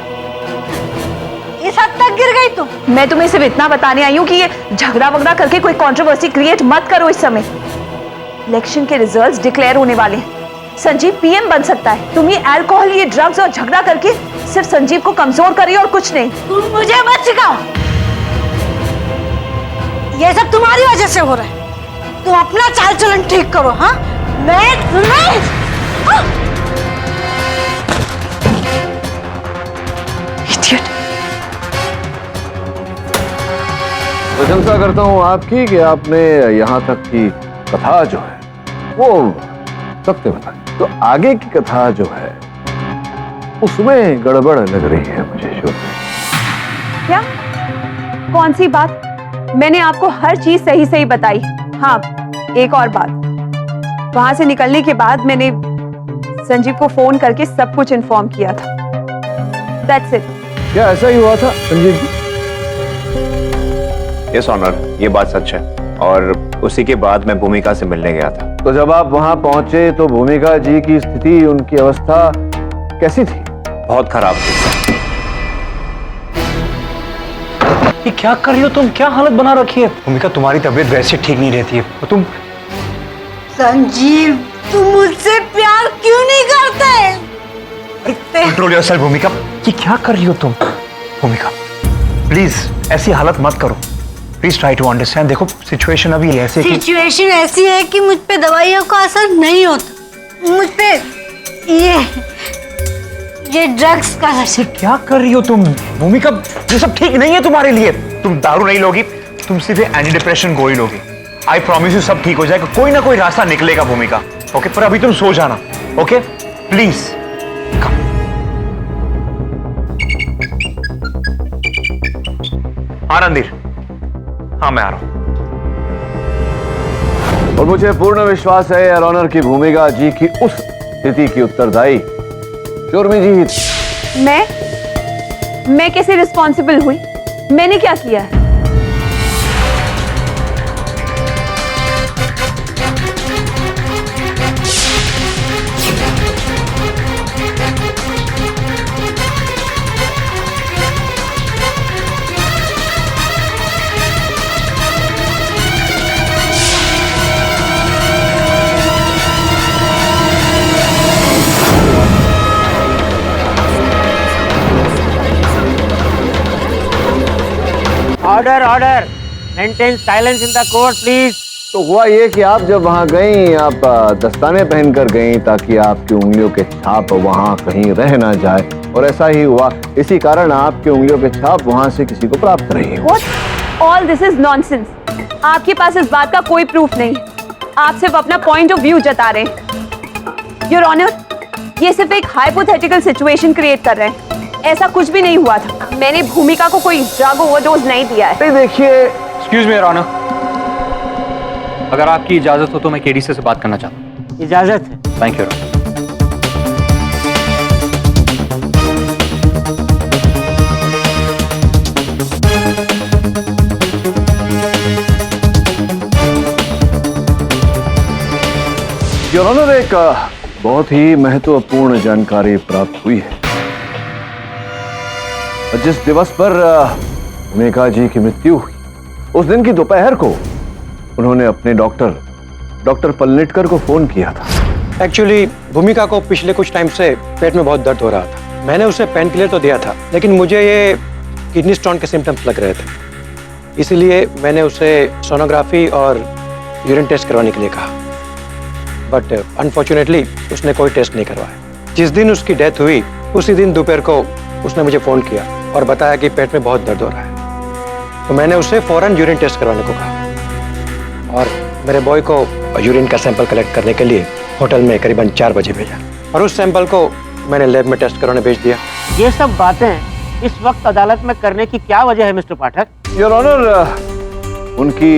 S17: इस हद तक गिर गई तुम।
S5: मैं तुम्हें सिर्फ इतना बताने आई हूँ कि ये झगड़ा वगड़ा करके कोई कंट्रोवर्सी क्रिएट मत करो इस समय। इलेक्शन के रिजल्ट्स डिक्लेयर होने वाले हैं। संजीव पीएम बन सकता है। तुम ये अल्कोहल, ये ड्रग्स और झगड़ा करके सिर्फ संजीव को कमजोर करिए और कुछ नहीं।
S17: तुम मुझे मत सिखाओ, ये सब तुम्हारी वजह से हो रहा है। तुम अपना चाल चलन ठीक करो। हाँ, मैं तुम्हें
S5: इडियट।
S10: प्रशंसा करता हूं आपकी कि आपने यहाँ तक की कथा जो है वो सत्य बताई। तो आगे की कथा जो है उसमें गड़बड़ लग रही है मुझे।
S5: क्या? कौन सी बात?
S1: मैंने आपको हर चीज सही सही बताई। हाँ, एक और बात, वहां से निकलने के बाद मैंने संजीव को फोन करके सब कुछ इन्फॉर्म किया था। That's it.
S10: क्या ऐसा ही हुआ था संजीव जी?
S14: यस ऑनर, ये बात सच है और उसी के बाद मैं भूमिका से मिलने गया था।
S10: तो जब आप वहां पहुंचे तो भूमिका जी की स्थिति, उनकी अवस्था कैसी थी?
S14: बहुत खराब थी।
S22: ये क्या कर रही हो तुम? क्या हालत बना रखी है? भूमिका, तुम्हारी तबीयत वैसे ठीक नहीं रहती है और तुम।
S17: संजीव, तुम मुझसे प्यार क्यों नहीं करते?
S22: कंट्रोल योरसेल्फ भूमिका। ये क्या कर रही हो तुम? भूमिका प्लीज ऐसी हालत मत करो। Please try to understand. देखो सिचुएशन अभी ऐसे
S17: सिचुएशन ऐसी है कि मुझ पे दवाइयों का असर नहीं होता, मुझ पे ये ड्रग्स का असर।
S22: क्या कर रही हो तुम भूमिका? ये सब ठीक नहीं है तुम्हारे लिए। तुम दारू नहीं लोगी, तुम सीधे एंटी डिप्रेशन गोली लोगी। आई प्रॉमिस यू सब ठीक हो जाएगा, कोई ना कोई रास्ता निकलेगा भूमिका। ओके, पर अभी तुम सो जाना। Okay please.
S14: हाँ रणधीर, हाँ मैं आ रहा हूं।
S10: और मुझे पूर्ण विश्वास है योर ऑनर की भूमिका जी की उस स्थिति की उत्तरदायी शर्मी जी।
S1: मैं कैसे रिस्पॉन्सिबल हुई? मैंने क्या किया है?
S18: Order order, maintain silence in the court please.
S10: तो हुआ ये कि आप जब वहां गई, आप दस्ताने पहनकर गई ताकि आपकी उंगलियों के छाप वहां कहीं रह ना जाए, और ऐसा ही हुआ। इसी कारण आपकी उंगलियों के छाप वहां से किसी को प्राप्त नहीं हुए।
S1: All this is nonsense. आपके पास इस बात का कोई प्रूफ नहीं। आप सिर्फ अपना पॉइंट ऑफ व्यू जता रहे हैं। योर ऑनर, ये सिर्फ एक हाइपोथेटिकल सिचुएशन क्रिएट कर रहे हैं। ऐसा कुछ भी नहीं हुआ था। मैंने भूमिका को कोई ड्रग ओवरडोज नहीं दिया है।
S10: देखिए,
S22: एक्सक्यूज मी योर ऑनर, अगर आपकी इजाजत हो तो मैं केडी से बात करना चाहता हूँ।
S18: इजाजत है।
S22: Thank you.
S10: योर ऑनर, एक बहुत ही महत्वपूर्ण जानकारी प्राप्त हुई है। जिस दिवस पर भूमिका जी की मृत्यु हुई, उस दिन की दोपहर को उन्होंने अपने डॉक्टर पलनेटकर को फोन किया था।
S22: एक्चुअली भूमिका को पिछले कुछ टाइम से पेट में बहुत दर्द हो रहा था। मैंने उसे पेन किलर तो दिया था, लेकिन मुझे ये किडनी स्टोन के सिम्टम्स लग रहे थे। इसीलिए मैंने उसे सोनोग्राफी और यूरिन टेस्ट करवाने के लिए कहा, बट अनफॉर्चुनेटली उसने कोई टेस्ट नहीं करवाया। जिस दिन उसकी डेथ हुई, उसी दिन दोपहर को उसने मुझे फोन किया और बताया कि पेट में बहुत दर्द हो रहा है। तो मैंने उसे फौरन यूरिन टेस्ट करवाने को कहा और मेरे बॉय को यूरिन का सैंपल कलेक्ट करने के लिए होटल में करीबन 4 बजे भेजा, और उस सैंपल को मैंने लैब में टेस्ट कराने भेज दिया।
S18: ये सब बातें इस वक्त अदालत में करने की क्या वजह है मिस्टर पाठक?
S10: योर ऑनर, उनकी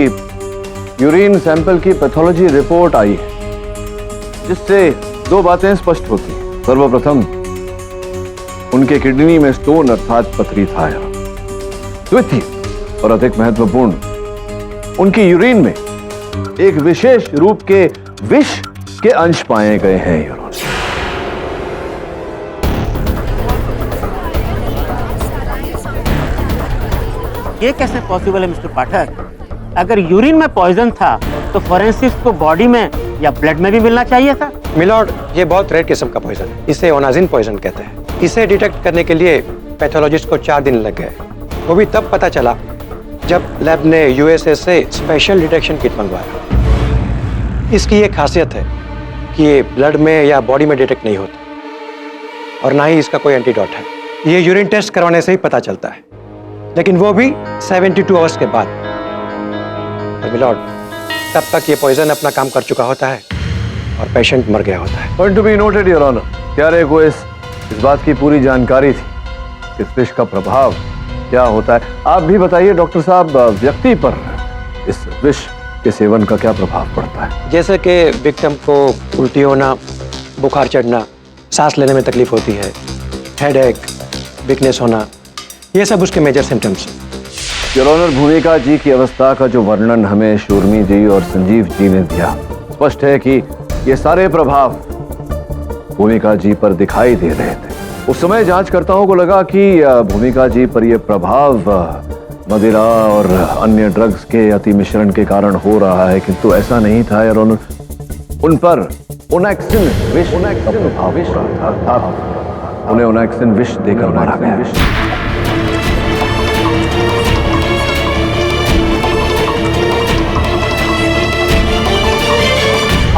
S10: यूरिन सैंपल की पैथोलॉजी रिपोर्ट आई है, जिससे 2 बातें स्पष्ट होती हैं। सर्वप्रथम, उनके किडनी में स्टोन अर्थात पथरी था। द्वितीय और अधिक महत्वपूर्ण, उनकी यूरिन में एक विशेष रूप के विष के अंश पाए गए हैं। योर ऑनर,
S18: ये कैसे पॉसिबल है मिस्टर पाठक? अगर यूरिन में पॉइजन था तो फोरेंसिक्स को बॉडी में या ब्लड में भी मिलना चाहिए था।
S22: मिलॉर्ड, ये बहुत रेयर किस्म का पॉइजन है। इसे ओनाजिन पॉइजन कहते हैं। इसे डिटेक्ट करने के लिए पैथोलॉजिस्ट को 4 दिन लग गए। वो भी तब पता चला जब लैब ने यूएसए से स्पेशल डिटेक्शन किट मंगवाया। इसकी ये खासियत है कि ये ब्लड में या बॉडी में डिटेक्ट नहीं होता और ना ही इसका कोई एंटीडोट है। ये यूरिन टेस्ट करवाने से ही पता चलता है, लेकिन वो भी 72 आवर्स के बाद। और मिलॉर्ड, तब तक ये पॉइजन अपना काम कर चुका होता है और पेशेंट मर गया होता है।
S10: Point to be noted your honour. प्यारे को इस बात की पूरी जानकारी थी कि इस विष का प्रभाव क्या होता है। आप भी बताइए डॉक्टर साहब, व्यक्ति पर इस विष के सेवन का क्या प्रभाव पड़ता है?
S22: जैसे कि विक्टिम को उल्टी होना, बुखार चढ़ना, सांस लेने में तकलीफ होती है, हेडेक, वीकनेस होना, ये सब उसके मेजर सिम्टम्स हैं।
S10: योर ऑनर, भूमिका जी की अवस्था का जो वर्णन हमें शूरमी जी और संजीव जी ने दिया, स्पष्ट है कि ये सारे प्रभाव भूमिका जी पर दिखाई दे रहे थे। उस समय जांचकर्ताओं को लगा कि भूमिका जी पर यह प्रभाव मदिरा और अन्य ड्रग्स के अति मिश्रण के कारण हो रहा है, किंतु ऐसा नहीं था योर ऑनर। उन पर ओनैक्सिन विष का प्रभाव हो रहा था, अर्थात उन्हें ओनैक्सिन विष देकर मारा गया।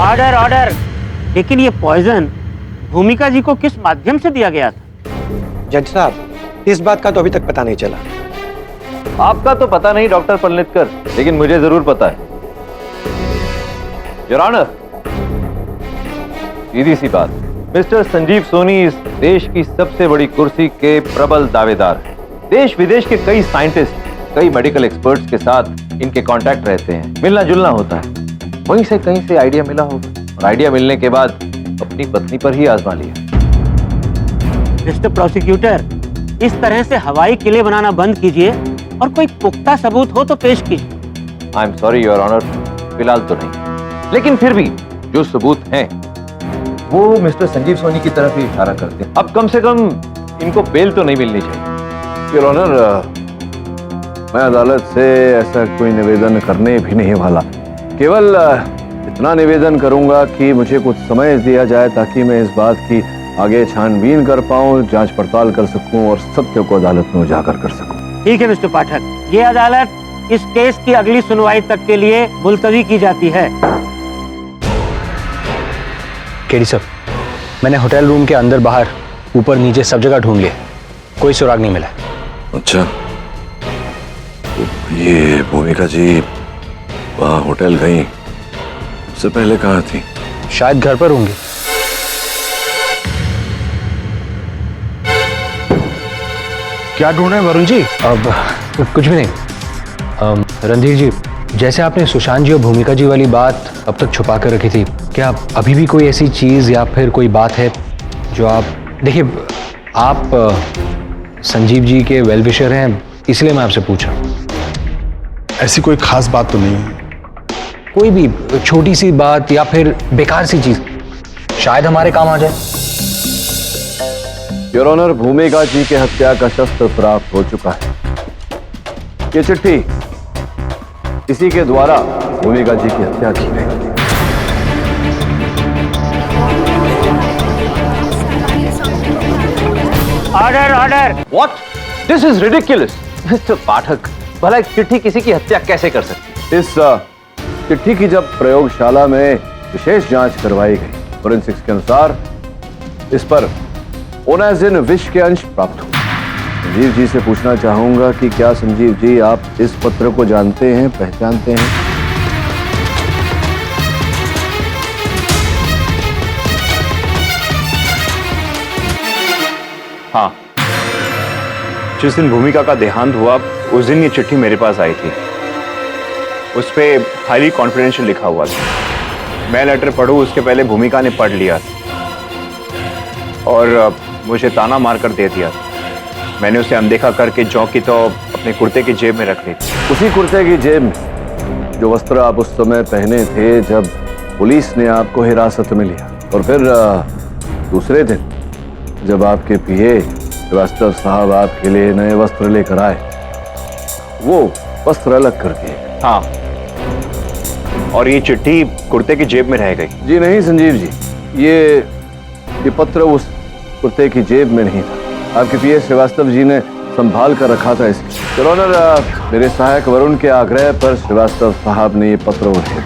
S18: Order order. लेकिन ये पॉइजन भूमिका जी को किस माध्यम से दिया गया था?
S22: जज साहब, इस बात का तो अभी तक पता नहीं चला।
S19: आपका तो पता नहीं डॉक्टर पलनेतकर, लेकिन मुझे जरूर पता है। योर ऑनर, सीधी सी बात, मिस्टर संजीव सोनी इस देश की सबसे बड़ी कुर्सी के प्रबल दावेदार हैं। देश विदेश के कई साइंटिस्ट, कई मेडिकल एक्सपर्ट्स के साथ इनके कांटेक्ट रहते हैं, मिलना जुलना होता है। वहीं से कहीं से आइडिया मिला होगा और आइडिया मिलने के बाद अपनी पत्नी पर ही आजमा लिया।
S18: मिस्टर प्रोसिक्यूटर, इस तरह से हवाई किले बनाना बंद कीजिए और कोई पुख्ता सबूत हो तो पेश कीजिए।
S19: I am sorry your honour, फिलहाल तो नहीं, लेकिन फिर भी जो सबूत हैं वो मिस्टर संजीव सोनी की तरफ ही इशारा करते हैं। अब कम से कम इनको बेल तो नहीं मिलनी चाहिए।
S10: योर ऑनर, मैं अदालत से ऐसा कोई निवेदन करने भी नहीं वाला, केवल इतना निवेदन करूंगा कि मुझे कुछ समय दिया जाए ताकि मैं इस बात की आगे छानबीन कर पाऊं, जांच पड़ताल कर सकूं और सत्य को अदालत में उजागर कर सकूं।
S18: ठीक है मिस्टर पाठक, ये अदालत इस केस की अगली सुनवाई तक के लिए मुलतवी की जाती है।
S2: केडी साहब, मैंने होटल रूम के अंदर बाहर ऊपर नीचे सब जगह ढूंढ लिया, कोई सुराग नहीं मिला।
S10: अच्छा, तो ये भूमिका जी वहाँ होटल गई, उससे पहले कहाँ थी?
S2: शायद घर पर होंगी।
S12: क्या ढूंढ रहे हैं वरुण जी?
S2: अब कुछ भी नहीं। रणधीर जी, जैसे आपने सुशांत जी और भूमिका जी वाली बात अब तक छुपा कर रखी थी, क्या अभी भी कोई ऐसी चीज या फिर कोई बात है जो आप देखिए, आप संजीव जी के वेल विशर हैं, इसलिए मैं आपसे पूछ रहा हूँ।
S12: ऐसी कोई खास बात तो नहीं है।
S2: कोई भी छोटी सी बात या फिर बेकार सी चीज शायद हमारे काम आ जाए।
S10: योर ऑनर, भूमिका जी के हत्या का शस्त्र प्राप्त हो चुका है। ये चिट्ठी इसी के द्वारा भूमिका जी की हत्या की गई।
S18: Order order.
S19: What? This is ridiculous. Mister Pathak, भला एक चिट्ठी किसी की हत्या कैसे कर सकती?
S10: इस चिट्ठी की जब प्रयोगशाला में विशेष जांच करवाई गई, फोरेंसिक्स के अनुसार इस पर ओनाजिन विष के अंश प्राप्त हुए। संजीव जी से पूछना चाहूंगा कि क्या संजीव जी आप इस पत्र को जानते हैं, पहचानते हैं?
S14: हाँ, जिस दिन भूमिका का देहांत हुआ उस दिन ये चिट्ठी मेरे पास आई थी। उस पे हाईली कॉन्फिडेंशियल लिखा हुआ था। मैं लेटर पढ़ूं उसके पहले भूमिका ने पढ़ लिया और मुझे ताना मारकर दे दिया। मैंने उसे अनदेखा करके जौ की तो अपने कुर्ते की जेब में रख ली।
S10: उसी कुर्ते की जेब में जो वस्त्र आप उस समय पहने थे जब पुलिस ने आपको हिरासत में लिया, और फिर दूसरे दिन जब आपके पीए श्रीवास्तव साहब आपके लिए नए वस्त्र लेकर आए, वो वस्त्र अलग कर दिए।
S14: हाँ, और ये चिट्ठी कुर्ते की जेब में रह गई।
S10: जी नहीं संजीव जी, ये पत्र उस कुर्ते की जेब में नहीं था। आपके पीए श्रीवास्तव जी ने संभाल कर रखा था इसलिए। ऑनर, मेरे सहायक वरुण के आग्रह पर श्रीवास्तव साहब ने ये पत्र उठे।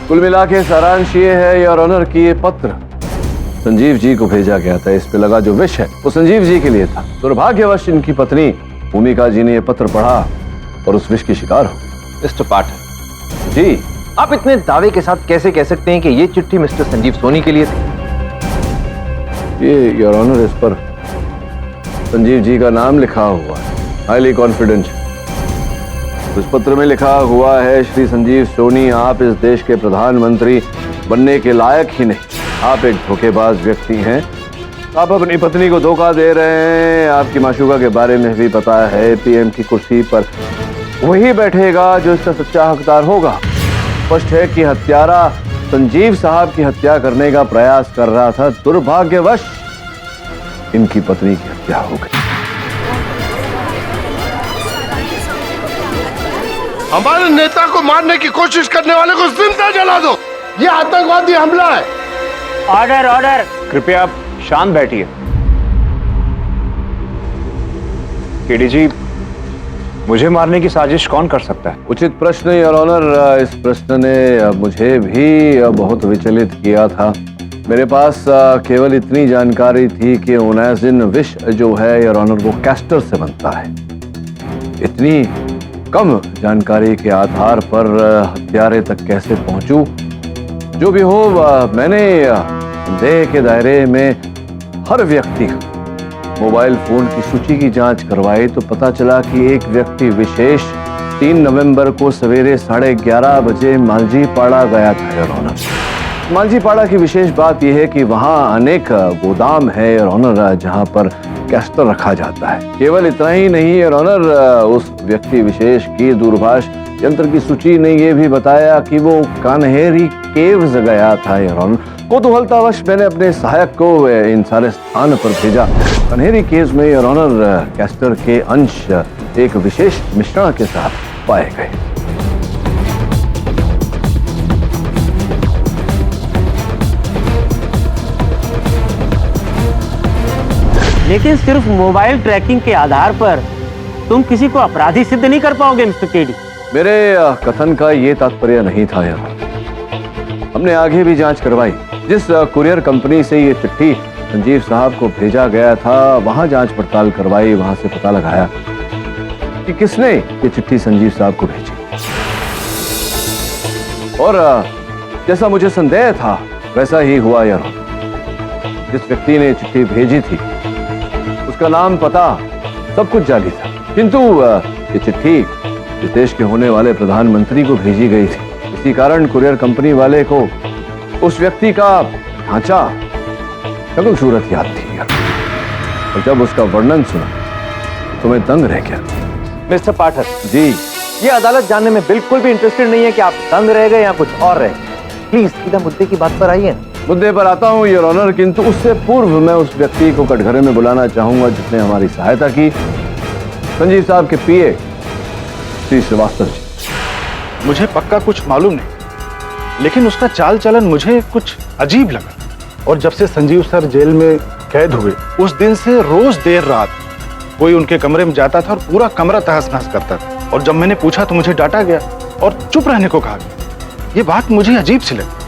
S10: कुल मिला के सारांश ये है योर ऑनर कि ये पत्र संजीव जी को भेजा गया था। इस पे लगा जो विष है वो संजीव जी के लिए था। दुर्भाग्यवश इनकी पत्नी भूमिका जी ने ये पत्र पढ़ा और उस विष की शिकार हो।
S19: मिस्टर पाठक जी, आप इतने दावे के साथ कैसे कह सकते हैं कि ये चिट्ठी मिस्टर संजीव सोनी के लिए थी?
S10: ये योर ऑनर, इस पर संजीव जी का नाम लिखा हुआ है। Highly confidential. उस पत्र में लिखा हुआ है, श्री संजीव सोनी, आप इस देश के प्रधानमंत्री बनने के लायक ही नहीं। आप एक धोखेबाज व्यक्ति हैं। आप अपनी पत्नी को धोखा दे रहे हैं। आपकी माशूका के बारे में भी पता है, पीएम की कुर्सी पर वही बैठेगा जो इसका सच्चा हकदार होगा। स्पष्ट है कि हत्यारा संजीव साहब की हत्या करने का प्रयास कर रहा था। दुर्भाग्यवश इनकी पत्नी की हत्या हो गई।
S20: हमारे नेता को मारने की कोशिश करने वाले को जिंदा जला दो। ये आतंकवादी हमला है।
S18: Order order.
S14: कृपया आप शांत बैठिए। केडी जी, मुझे मारने की साजिश कौन कर सकता है?
S10: उचित प्रश्न योर ऑनर। इस प्रश्न ने मुझे भी बहुत विचलित किया था। मेरे पास केवल इतनी जानकारी थी कि ओनाजिन विष जो है योर ऑनर वो कैस्टर से बनता है। इतनी कम जानकारी के आधार पर हत्यारे तक कैसे पहुंचूं? जो भी हो, मैंने संदेह के दायरे में हर व्यक्ति का मोबाइल फोन की सूची की जांच करवाई तो पता चला कि एक व्यक्ति विशेष 3 नवंबर को सवेरे 11:30 बजे मांझीपाड़ा गया था योर ऑनर। मांझीपाड़ा की विशेष बात यह है कि वहां अनेक गोदाम है योर ऑनर जहां पर कैस्टर रखा जाता है। केवल इतना ही नहीं योर ऑनर, उस व्यक्ति विशेष की दूरभाष यंत्र की सूची ने यह भी बताया कि वो कान्हेरी केव्स गया था योर ऑनर। कौतूहलतावश मैंने अपने सहायक को इन सारे स्थान पर भेजा। कान्हेरी केव्स में योर ऑनर कैस्टर के अंश एक विशेष मिश्रण के साथ पाए गए।
S18: लेकिन सिर्फ मोबाइल ट्रैकिंग के आधार पर तुम किसी को अपराधी सिद्ध नहीं कर पाओगे मिस्टर केडी।
S10: मेरे कथन का ये तात्पर्य नहीं था यार। हमने आगे भी जांच करवाई। जिस कुरियर कंपनी से ये चिट्ठी संजीव साहब को भेजा गया था वहां जांच पड़ताल करवाई। वहां से पता लगाया कि किसने ये चिट्ठी संजीव साहब को भेजी। और जैसा मुझे संदेह था वैसा ही हुआ यार। जिस व्यक्ति ने चिट्ठी भेजी थी उसका नाम, पता, सब कुछ जाली था, किंतु ये चिट्ठी इस देश के होने वाले प्रधानमंत्री को भेजी गई थी। इसी कारण कुरियर कंपनी वाले को उस व्यक्ति का ढांचा, शक्ल सूरत याद थी यार। और जब उसका वर्णन सुना तो मैं दंग रह गया।
S14: मिस्टर पाठक
S10: जी,
S14: ये अदालत जानने में बिल्कुल भी इंटरेस्टेड नहीं है कि आप दंग रह गए या कुछ और रह गए। प्लीज सीधा मुद्दे की बात पर आइए।
S10: मुद्दे पर आता हूं योर ऑनर, किंतु उससे पूर्व मैं उस व्यक्ति को कटघरे में बुलाना चाहूंगा जिसने हमारी सहायता की। संजीव साहब के पीए श्री श्रीवास्तव जी।
S11: मुझे पक्का कुछ मालूम नहीं, लेकिन उसका चाल चलन मुझे कुछ अजीब लगा। और जब से संजीव सर जेल में कैद हुए उस दिन से रोज देर रात कोई उनके कमरे में जाता था और पूरा कमरा तहस नहस करता था। और जब मैंने पूछा तो मुझे डांटा गया और चुप रहने को कहा गया। ये बात मुझे अजीब सी लगी,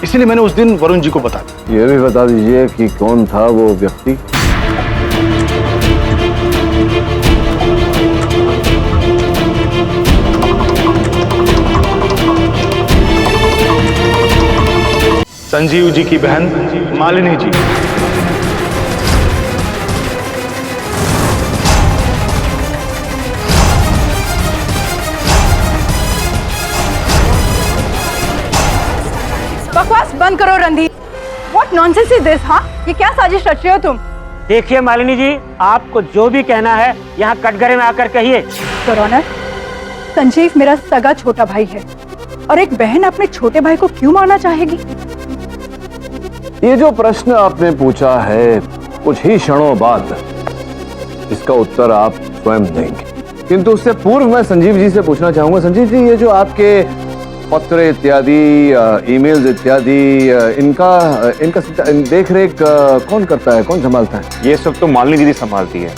S11: इसलिए मैंने उस दिन वरुण जी को बता दिया।
S10: ये भी बता दीजिए कि कौन था वो व्यक्ति।
S11: संजीव जी की बहन मालिनी जी।
S8: बकवास बंद करो Randhir. What nonsense is this, हाँ? ये क्या साजिश रच रहे हो तुम?
S18: देखिए मालिनी जी, आपको जो भी कहना है यहाँ कटघरे में आकर कहिए।
S8: योर ऑनर, संजीव मेरा सगा छोटा भाई है और एक बहन अपने छोटे भाई को क्यों मारना चाहेगी?
S10: ये जो प्रश्न आपने पूछा है कुछ ही क्षणों बाद इसका उत्तर आप स्वयं देंगे, किंतु उससे पूर्व मैं संजीव जी से पूछना चाहूंगा। संजीव जी, ये जो आपके पत्र इत्यादि, ईमेल्स इत्यादि, इनका देख रेख कौन करता है, कौन संभालता है?
S14: ये सब तो मालिनी दीदी संभालती है,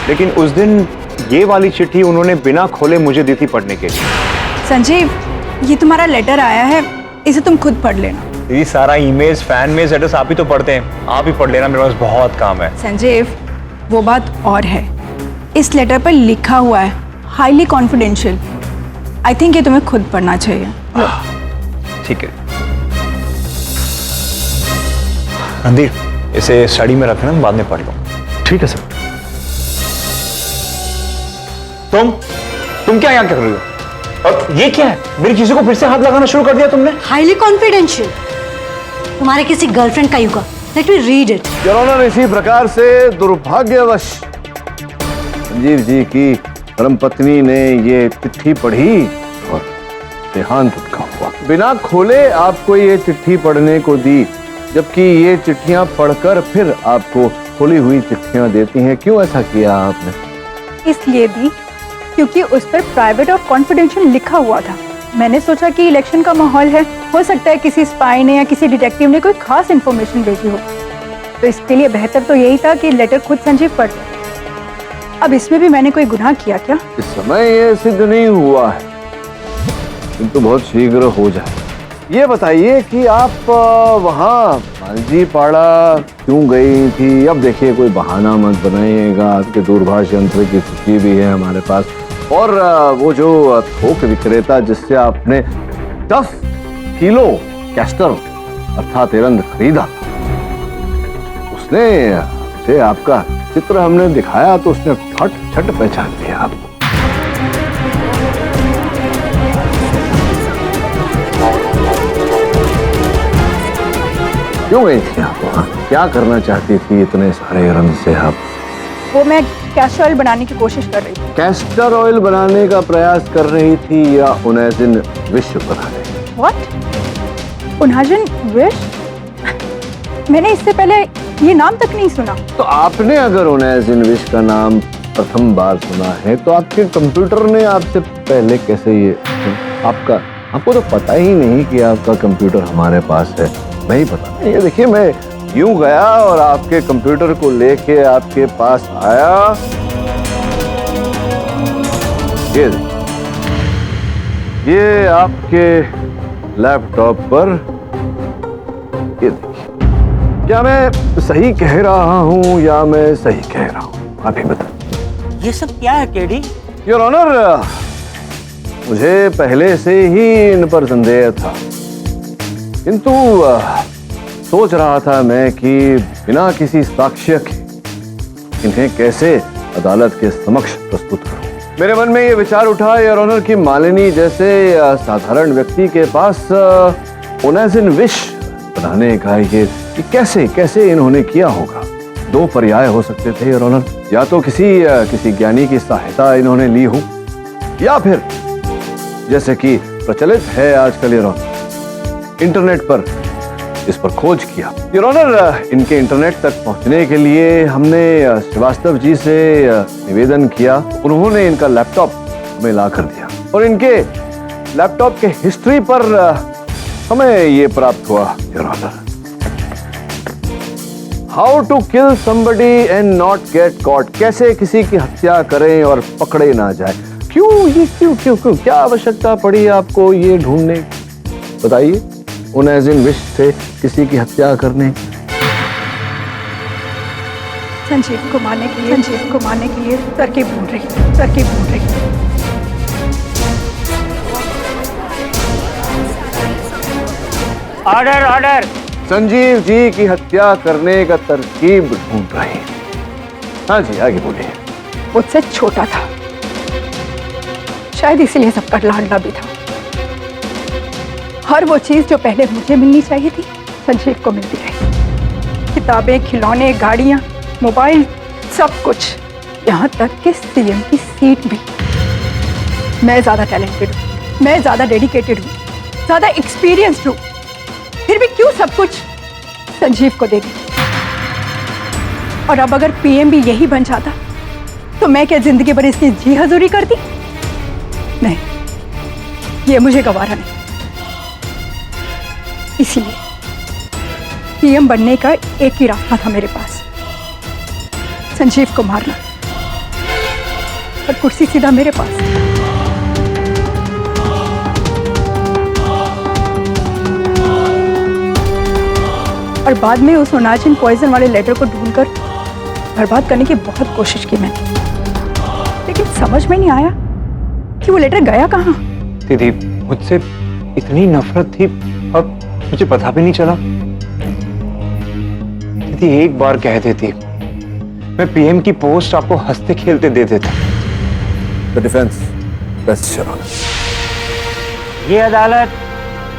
S14: लेकिन उस दिन ये वाली चिट्ठी उन्होंने बिना खोले मुझे दी थी पढ़ने के लिए।
S8: संजीव, ये तुम्हारा लेटर आया है, इसे तुम खुद पढ़ लेना।
S14: दीदी, सारा ईमेल्स, फैन मेल्स, लेटर्स आप ही तो पढ़ते हैं, आप ही पढ़ लेना, मेरे पास बहुत काम है।
S8: संजीव, वो बात और है, इस लेटर पर लिखा हुआ है हाईली कॉन्फिडेंशियल। आई थिंक ये तुम्हें खुद पढ़ना चाहिए।
S14: ठीक है रणधीर, इसे स्टडी में रखना, बाद में पढ़ लो।
S11: ठीक है सर।
S14: तुम क्या यहाँ कर रही हो? और ये क्या है? मेरी किसी को फिर से हाथ लगाना शुरू कर दिया तुमने?
S17: हाईली कॉन्फिडेंशियल, तुम्हारे किसी गर्लफ्रेंड का युगा। Let me read it.
S10: Your honour, इसी प्रकार से दुर्भाग्यवश संजीव जी की धर्मपत्नी ने ये चिट्ठी पढ़ी और देहांत उनका हुआ। बिना खोले आपको ये चिट्ठी पढ़ने को दी, जबकि ये चिट्ठियां पढ़कर फिर आपको खुली हुई चिट्ठियां देती हैं। क्यों ऐसा किया आपने?
S8: इसलिए दी क्योंकि उस पर प्राइवेट और कॉन्फिडेंशियल लिखा हुआ था। मैंने सोचा कि इलेक्शन का माहौल है, हो सकता है किसी स्पाई ने या किसी डिटेक्टिव ने कोई खास इन्फॉर्मेशन भेजी हो, तो इसके लिए बेहतर तो यही था कि लेटर खुद संजीव पढ़। अब इसमें भी मैंने कोई गुनाह किया क्या?
S10: इस समय ये सिद्ध नहीं हुआ है, किंतु बहुत शीघ्र हो जाए। ये बताइए कि आप वहाँ मांझी पाड़ा क्यों गई थी? अब देखिए, कोई बहाना मत बनाइएगा, आपके दूरभाष यंत्र की सूची भी है हमारे पास। और वो जो थोक विक्रेता जिससे आपने 10 किलो कैस्टर अर्थात एरंड खरीदा, उसने आपका चित्र हमने दिखाया तो उसने फट छट पहचान लिया आपको। क्यों गई थी आप वहाँ? क्या करना चाहती थी इतने सारे रंग से आप?
S8: वो मैं कैस्टर ऑयल बनाने की कोशिश कर रही थी।
S10: कैस्टर ऑयल बनाने का प्रयास कर रही थी या उनैजिन विष बनाने?
S8: व्हाट? उनैजिन विष? मैंने इससे पहले ये नाम तक नहीं सुना।
S10: तो आपने अगर उनैजिन विष का नाम प्रथम बार सुना है तो आपके कंप्यूटर ने आपसे पहले कैसे ये आपको तो पता ही नहीं कि आपका कंप्यूटर हमारे पास है। नहीं पता। ये देखिए, मैं यूं गया और आपके कंप्यूटर को लेके आपके पास आया। ये आपके लैपटॉप पर, ये देखिए। क्या मैं सही कह रहा हूं या मैं सही कह रहा हूं? आप ही बताइए।
S18: ये सब क्या है केडी?
S10: योर ऑनर, मुझे पहले से ही इन पर संदेह था, किंतु सोच रहा था मैं कि बिना किसी साक्ष्य के इन्हें कैसे अदालत के समक्ष प्रस्तुत करूं। मेरे मन में ये विचार उठा योर ऑनर कि मालिनी जैसे साधारण व्यक्ति के पास उनैजिन विष बनाने का ये कैसे इन्होंने किया होगा। दो पर्याय हो सकते थे योर ऑनर, या तो किसी ज्ञानी की सहायता इन्होंने ली हो, या फिर जैसे कि प्रचलित है आजकल योर ऑनर, इंटरनेट पर इस पर खोज किया। योर ऑनर, इनके इंटरनेट तक पहुंचने के लिए हमने श्रीवास्तव जी से निवेदन किया। उन्होंने इनका लैपटॉप हमें ला कर दिया और इनके लैपटॉप के हिस्ट्री पर हमें ये प्राप्त हुआ your honour, how to kill somebody and not get caught. कैसे किसी की हत्या करें और पकड़े ना जाए। क्यों क्या आवश्यकता पड़ी आपको ये ढूंढने? बताइए। उनैजिन विष से किसी की हत्या करने?
S8: संजीव को मारने के लिए तरकीब ढूंढ रही।
S18: ऑर्डर।
S10: संजीव जी की हत्या करने का तरकीब ढूंढ रही। हाँ जी, आगे बोलिए।
S8: मुझसे छोटा था, शायद इसीलिए सबका लाडला भी था। हर वो चीज जो पहले मुझे मिलनी चाहिए थी संजीव को मिलती रही। किताबें, खिलौने, गाड़ियां, मोबाइल, सब कुछ, यहाँ तक कि सीएम की सीट भी। मैं ज्यादा टैलेंटेड हूँ, मैं ज्यादा डेडिकेटेड हूँ, ज्यादा एक्सपीरियंस्ड हूँ, फिर भी क्यों सब कुछ संजीव को दे दी? और अब अगर पीएम भी यही बन जाता तो मैं क्या जिंदगी भर इसकी जी हजूरी करती? नहीं, ये मुझे गवारा नहीं। इसीलिए पीएम बनने का एक ही रास्ता था मेरे पास, संजीव को मारना, और कुर्सी सीधा मेरे पास। और बाद में उस उनैजिन पॉइजन वाले लेटर को ढूंढकर बर्बाद करने की बहुत कोशिश की मैंने, लेकिन समझ में नहीं आया कि वो लेटर गया कहाँ।
S14: दीदी, मुझसे इतनी नफरत थी और मुझे पता भी नहीं चला। दीदी, एक बार कह देती, मैं पीएम की पोस्ट आपको हंसते खेलते दे देता।
S10: The defence best your honour.
S18: ये अदालत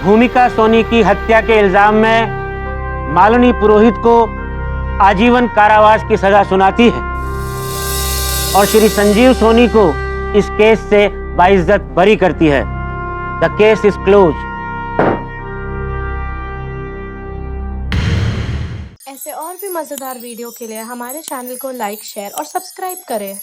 S18: भूमिका सोनी की हत्या के इल्जाम में मालिनी पुरोहित को आजीवन कारावास की सजा सुनाती है और श्री संजीव सोनी को इस केस से बाइज्जत बरी करती है। The case is close.
S13: ऐसे और भी मजेदार वीडियो के लिए हमारे चैनल को लाइक, शेयर और सब्सक्राइब करें।